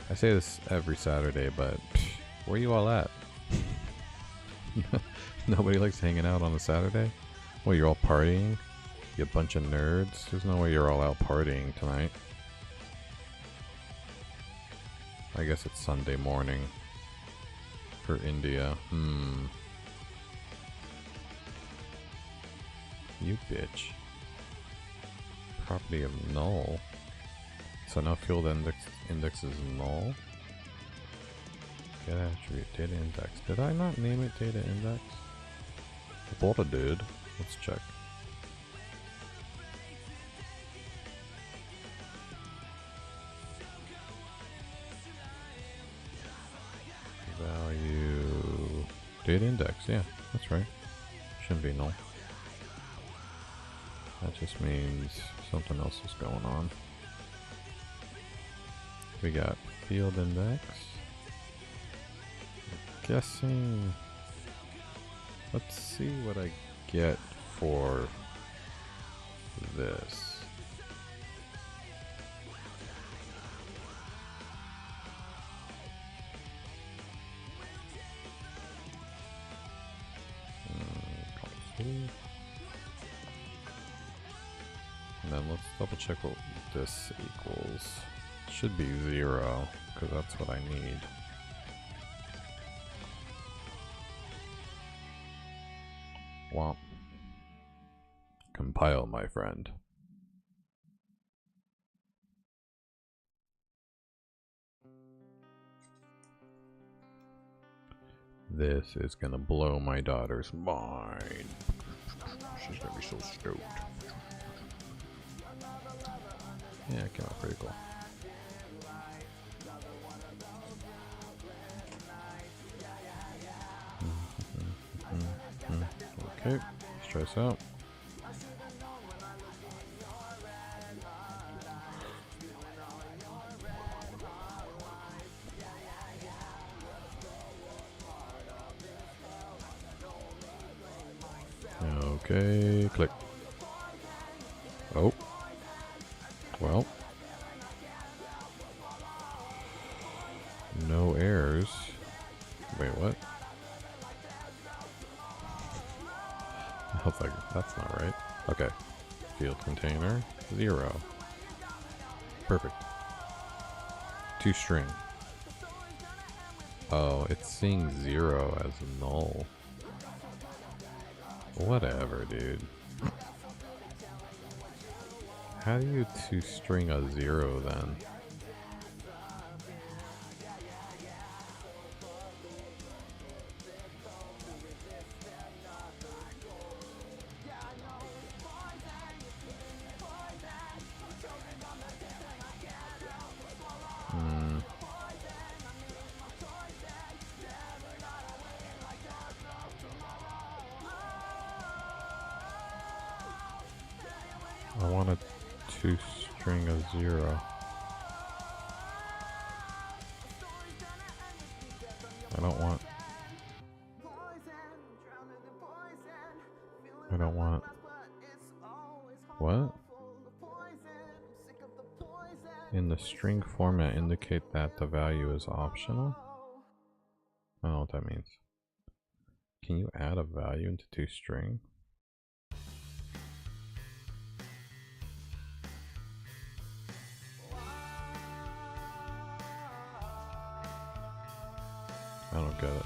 I say this every Saturday, but where you all at? Nobody likes hanging out on a Saturday? Well, you're all partying? You bunch of nerds? There's no way you're all out partying tonight. I guess it's Sunday morning for India. You bitch. Property of null. So now field index is null. Get attribute data index. Did I not name it data index? I thought I did. Let's check. Value data index. Yeah, that's right. Shouldn't be null. That just means something else is going on. We got field index. I'm guessing. Let's see what I get for this. And then let's double check what this equals. Should be 0, because that's what I need. Womp. Compile, my friend. This is gonna blow my daughter's mind. She's gonna be so stoked. Yeah, it came out pretty cool. Okay, let's try this out. Okay, click. Oh. Well. No errors. Wait, what? I was like, that's not right. Okay. Field container, 0. Perfect. ToString. Oh, it's seeing 0 as null. Whatever, dude. How do you ToString a 0 then? I want to ToString a 0. I don't want. What? In the string format, indicate that the value is optional? I don't know what that means. Can you add a value into ToString? I don't get it.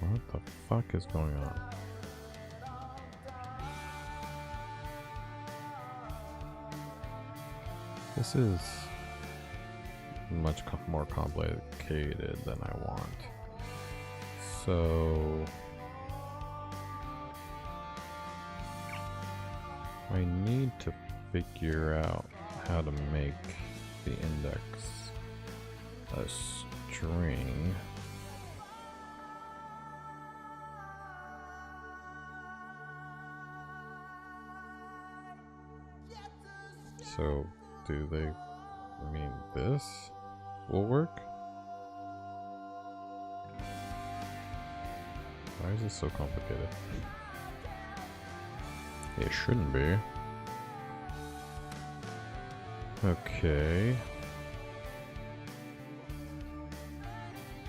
What the fuck is going on? This is much more complicated than I want. So I need to figure out how to make the index a string. So do they mean this will work? Why is this so complicated? It shouldn't be. Okay.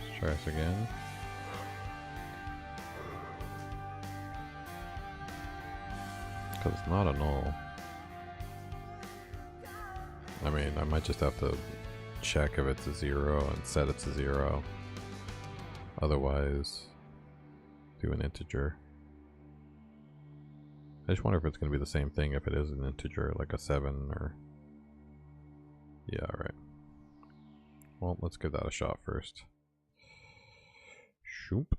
Let's try this again. Because it's not a null. I mean, I might just have to check if it's a 0 and set it to 0. Otherwise, do an integer. I just wonder if it's going to be the same thing if it is an integer, like a 7 or... Yeah, right. Well, let's give that a shot first. Shoop.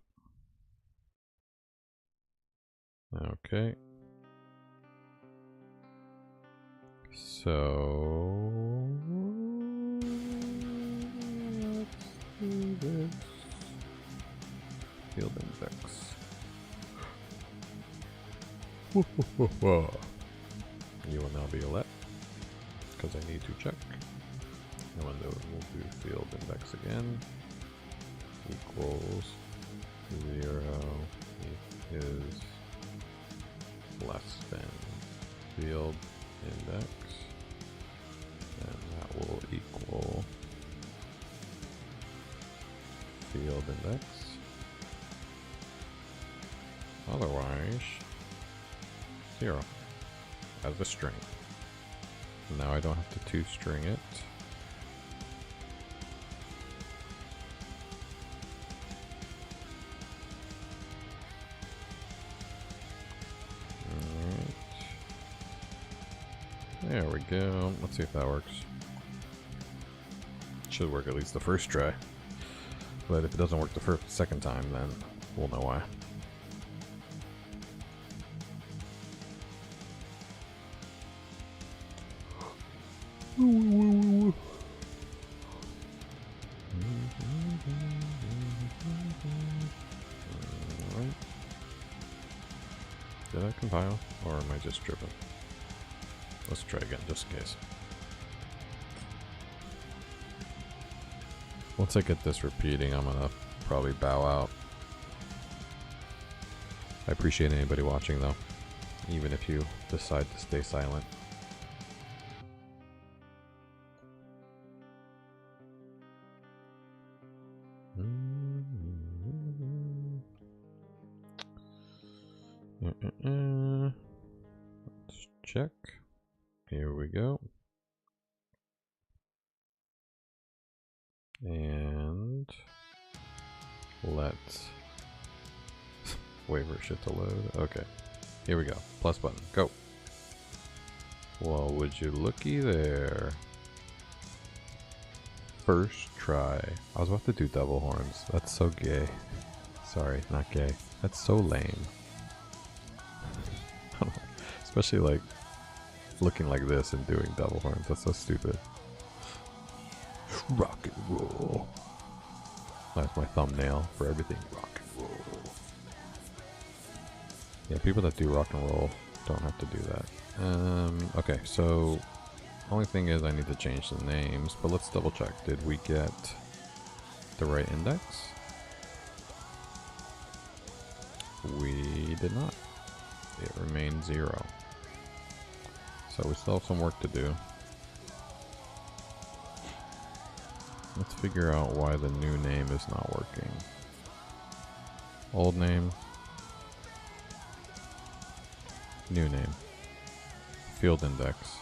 Okay. So... let's do this. Field index. You will now be let, because I need to check. And then we'll do field index again. Equals 0 is less than field index. And that will equal field index. Otherwise, 0 as a string. Now I don't have to ToString it. There we go. Let's see if that works. Should work at least the first try. But if it doesn't work the second time, then we'll know why. Alright. Did I compile? Or am I just tripping? Let's try again, just in case. Once I get this repeating, I'm gonna probably bow out. I appreciate anybody watching though, even if you decide to stay silent. Let's check. Here we go. And let's wait for shit to load. Okay, here we go. Plus button, go. Well, would you looky there? First try. I was about to do double horns. That's so gay. Sorry, not gay. That's so lame. Especially like looking like this and doing double horns. That's so stupid. Rock and roll. That's my thumbnail for everything. Rock and roll. Yeah, people that do rock and roll don't have to do that. Okay, so only thing is I need to change the names, but let's double check. Did we get the right index? We did not. It remained 0. So we still have some work to do. Let's figure out why the new name is not working. Old name. New name. Field index.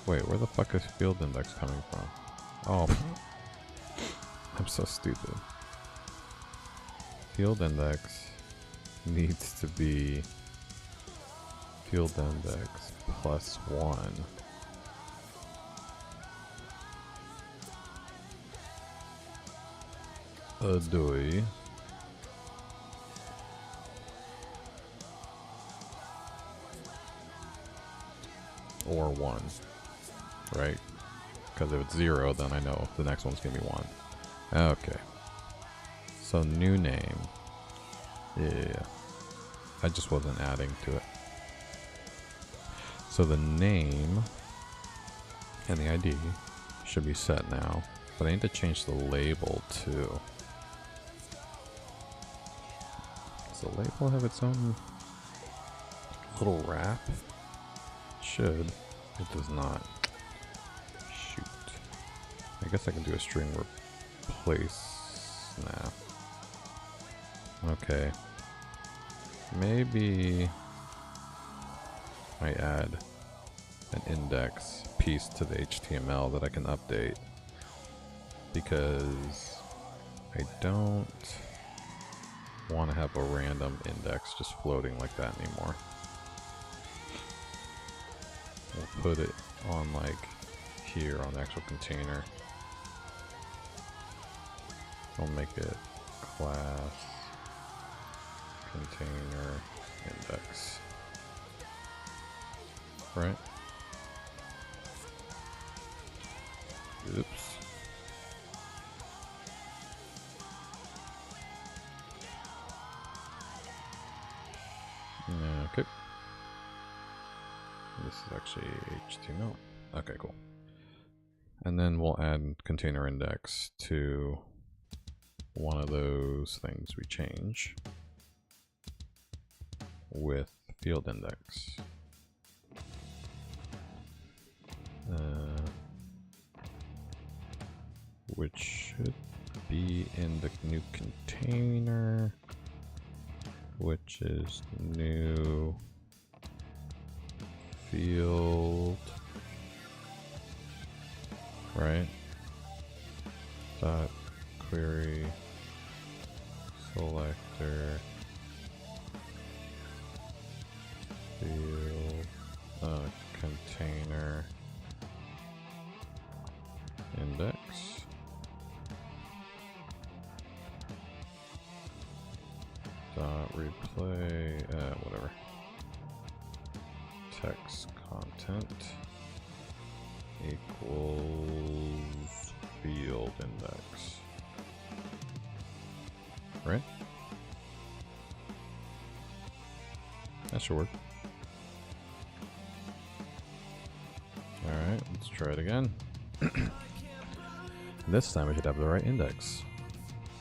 Wait, where the fuck is field index coming from? Oh, I'm so stupid. Field index needs to be field index plus 1. Adoy. Or 1, right? Because if it's 0, then I know the next one's gonna be 1. Okay. So new name. Yeah. I just wasn't adding to it. So the name and the ID should be set now, but I need to change the label too. Does the label have its own little wrap? Should. It does not. Shoot. I guess I can do a string replace. Nah. Okay. Maybe I add an index piece to the HTML that I can update, because I don't want to have a random index just floating like that anymore. We'll put it on like here on the actual container. I'll make it class container index. Right? Oops. Okay. This is actually HTML. Okay, cool. And then we'll add container index to one of those things we change with field index. Which should be in the new container, which is new field, right? Dot query selector field container index. Dot replay, whatever. Text content equals field index. Right? That should work. Alright, let's try it again. This time we should have the right index.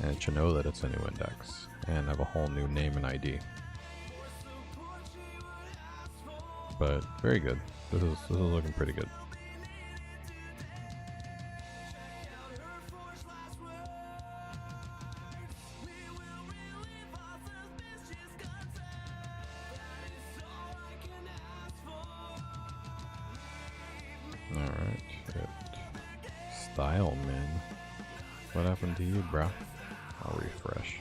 And it should know that it's a new index. And have a whole new name and ID. But very good. This is looking pretty good. Alright. Style min. What happened to you, bro? I'll refresh.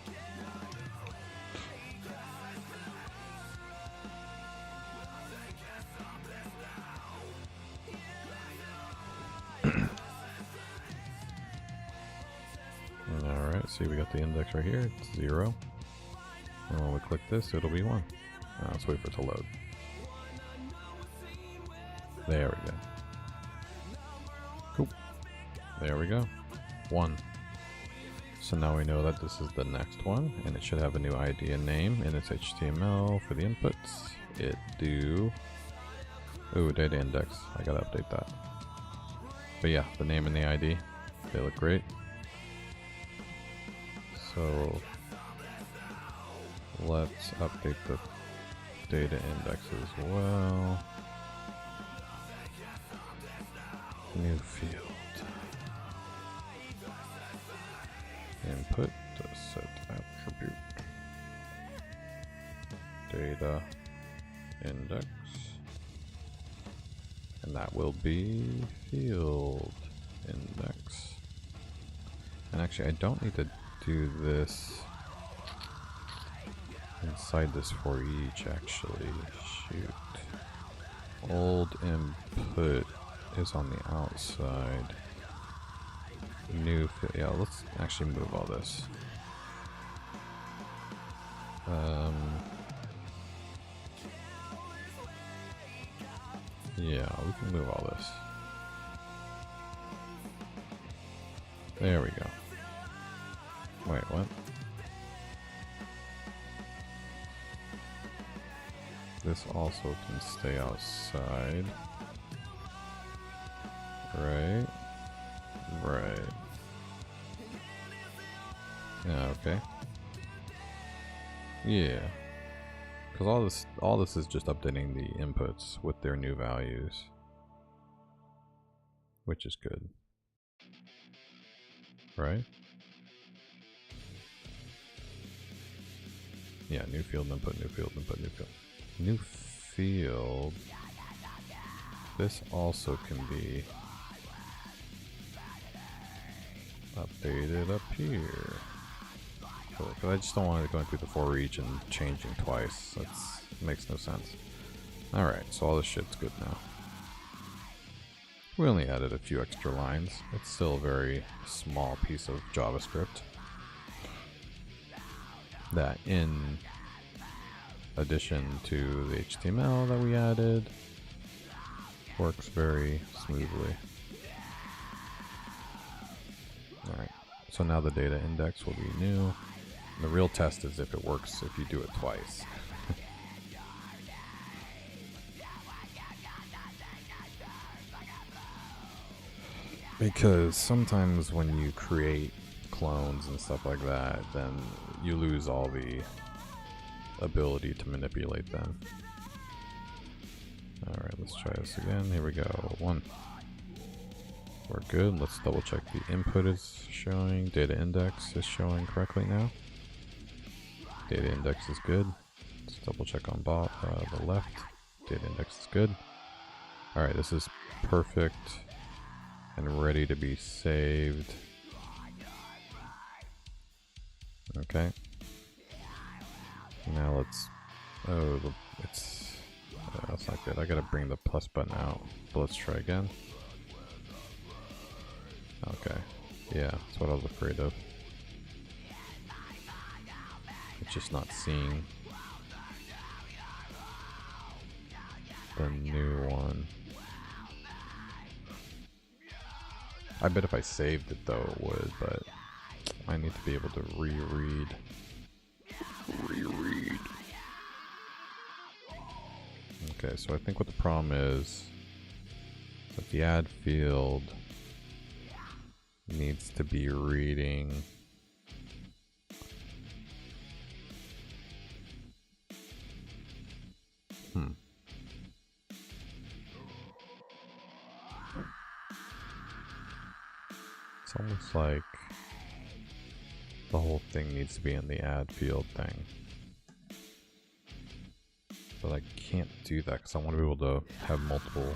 Alright, see, we got the index right here. It's 0. And when we click this, it'll be 1. Let's wait for it to load. There we go. Cool. There we go. 1. So now we know that this is the next one, and it should have a new ID and name in its HTML for the inputs. It do. Ooh, data index. I gotta update that. But yeah, the name and the ID, they look great. So let's update the data index as well. New field. Input to set attribute. Data index. And that will be field index. And actually I don't need to do this inside this for each actually. Shoot. Old input is on the outside. New field. Yeah, let's actually move all this. Yeah, we can move all this. There we go. Wait, what? This also can stay outside. Right. Right. Yeah, okay. Yeah. Because all this is just updating the inputs with their new values. Which is good. Right? Yeah, new field input, new field input, new field. New field. This also can be updated up here. But I just don't want it going through the for each and changing twice. That makes no sense. Alright, so all this shit's good now. We only added a few extra lines. It's still a very small piece of JavaScript that, in addition to the HTML that we added, works very smoothly. Alright, so now the data index will be new. The real test is if it works if you do it twice. Because sometimes when you create clones and stuff like that, then you lose all the ability to manipulate them. Alright, let's try this again. Here we go. 1. We're good. Let's double check the input is showing. Data index is showing correctly now. Data index is good. Let's double check on the left. Data index is good. Alright, this is perfect and ready to be saved. Okay. Now let's. Oh, it's. That's not good. I gotta bring the plus button out. But let's try again. Okay. Yeah, that's what I was afraid of. It's just not seeing the new one. I bet if I saved it though it would, but I need to be able to reread. Okay, so I think what the problem is that the add field needs to be reading It's almost like the whole thing needs to be in the add field thing. But I can't do that because I want to be able to have multiple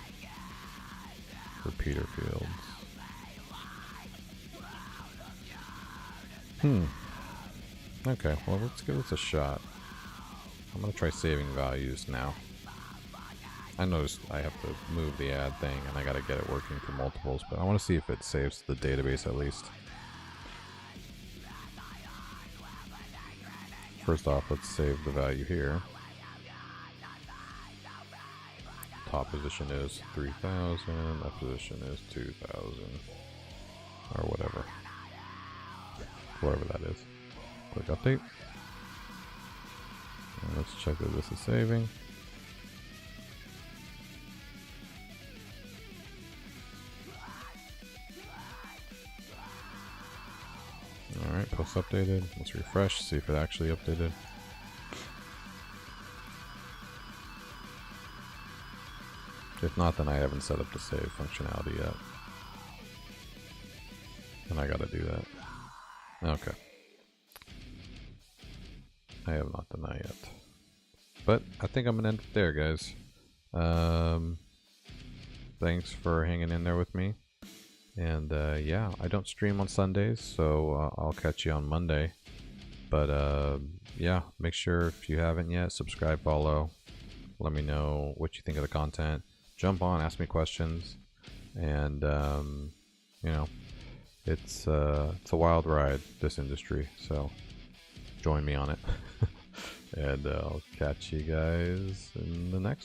repeater fields. Okay, well let's give this a shot. I'm going to try saving values now. I noticed I have to move the add thing and I got to get it working for multiples, but I want to see if it saves the database at least. First off, let's save the value here. Top position is 3000, left position is 2000, or whatever. Whatever that is. Click update. And let's check that this is saving. Alright, post updated. Let's refresh, see if it actually updated. If not, then I haven't set up the save functionality yet. And I gotta do that. Okay. I have not done that yet. But I think I'm gonna end it there, guys. Thanks for hanging in there with me. And yeah, I don't stream on Sundays, so I'll catch you on Monday. But yeah, make sure if you haven't yet, subscribe, follow. Let me know what you think of the content. Jump on, ask me questions, and you know, it's a wild ride, this industry. So join me on it, and I'll catch you guys in the next one.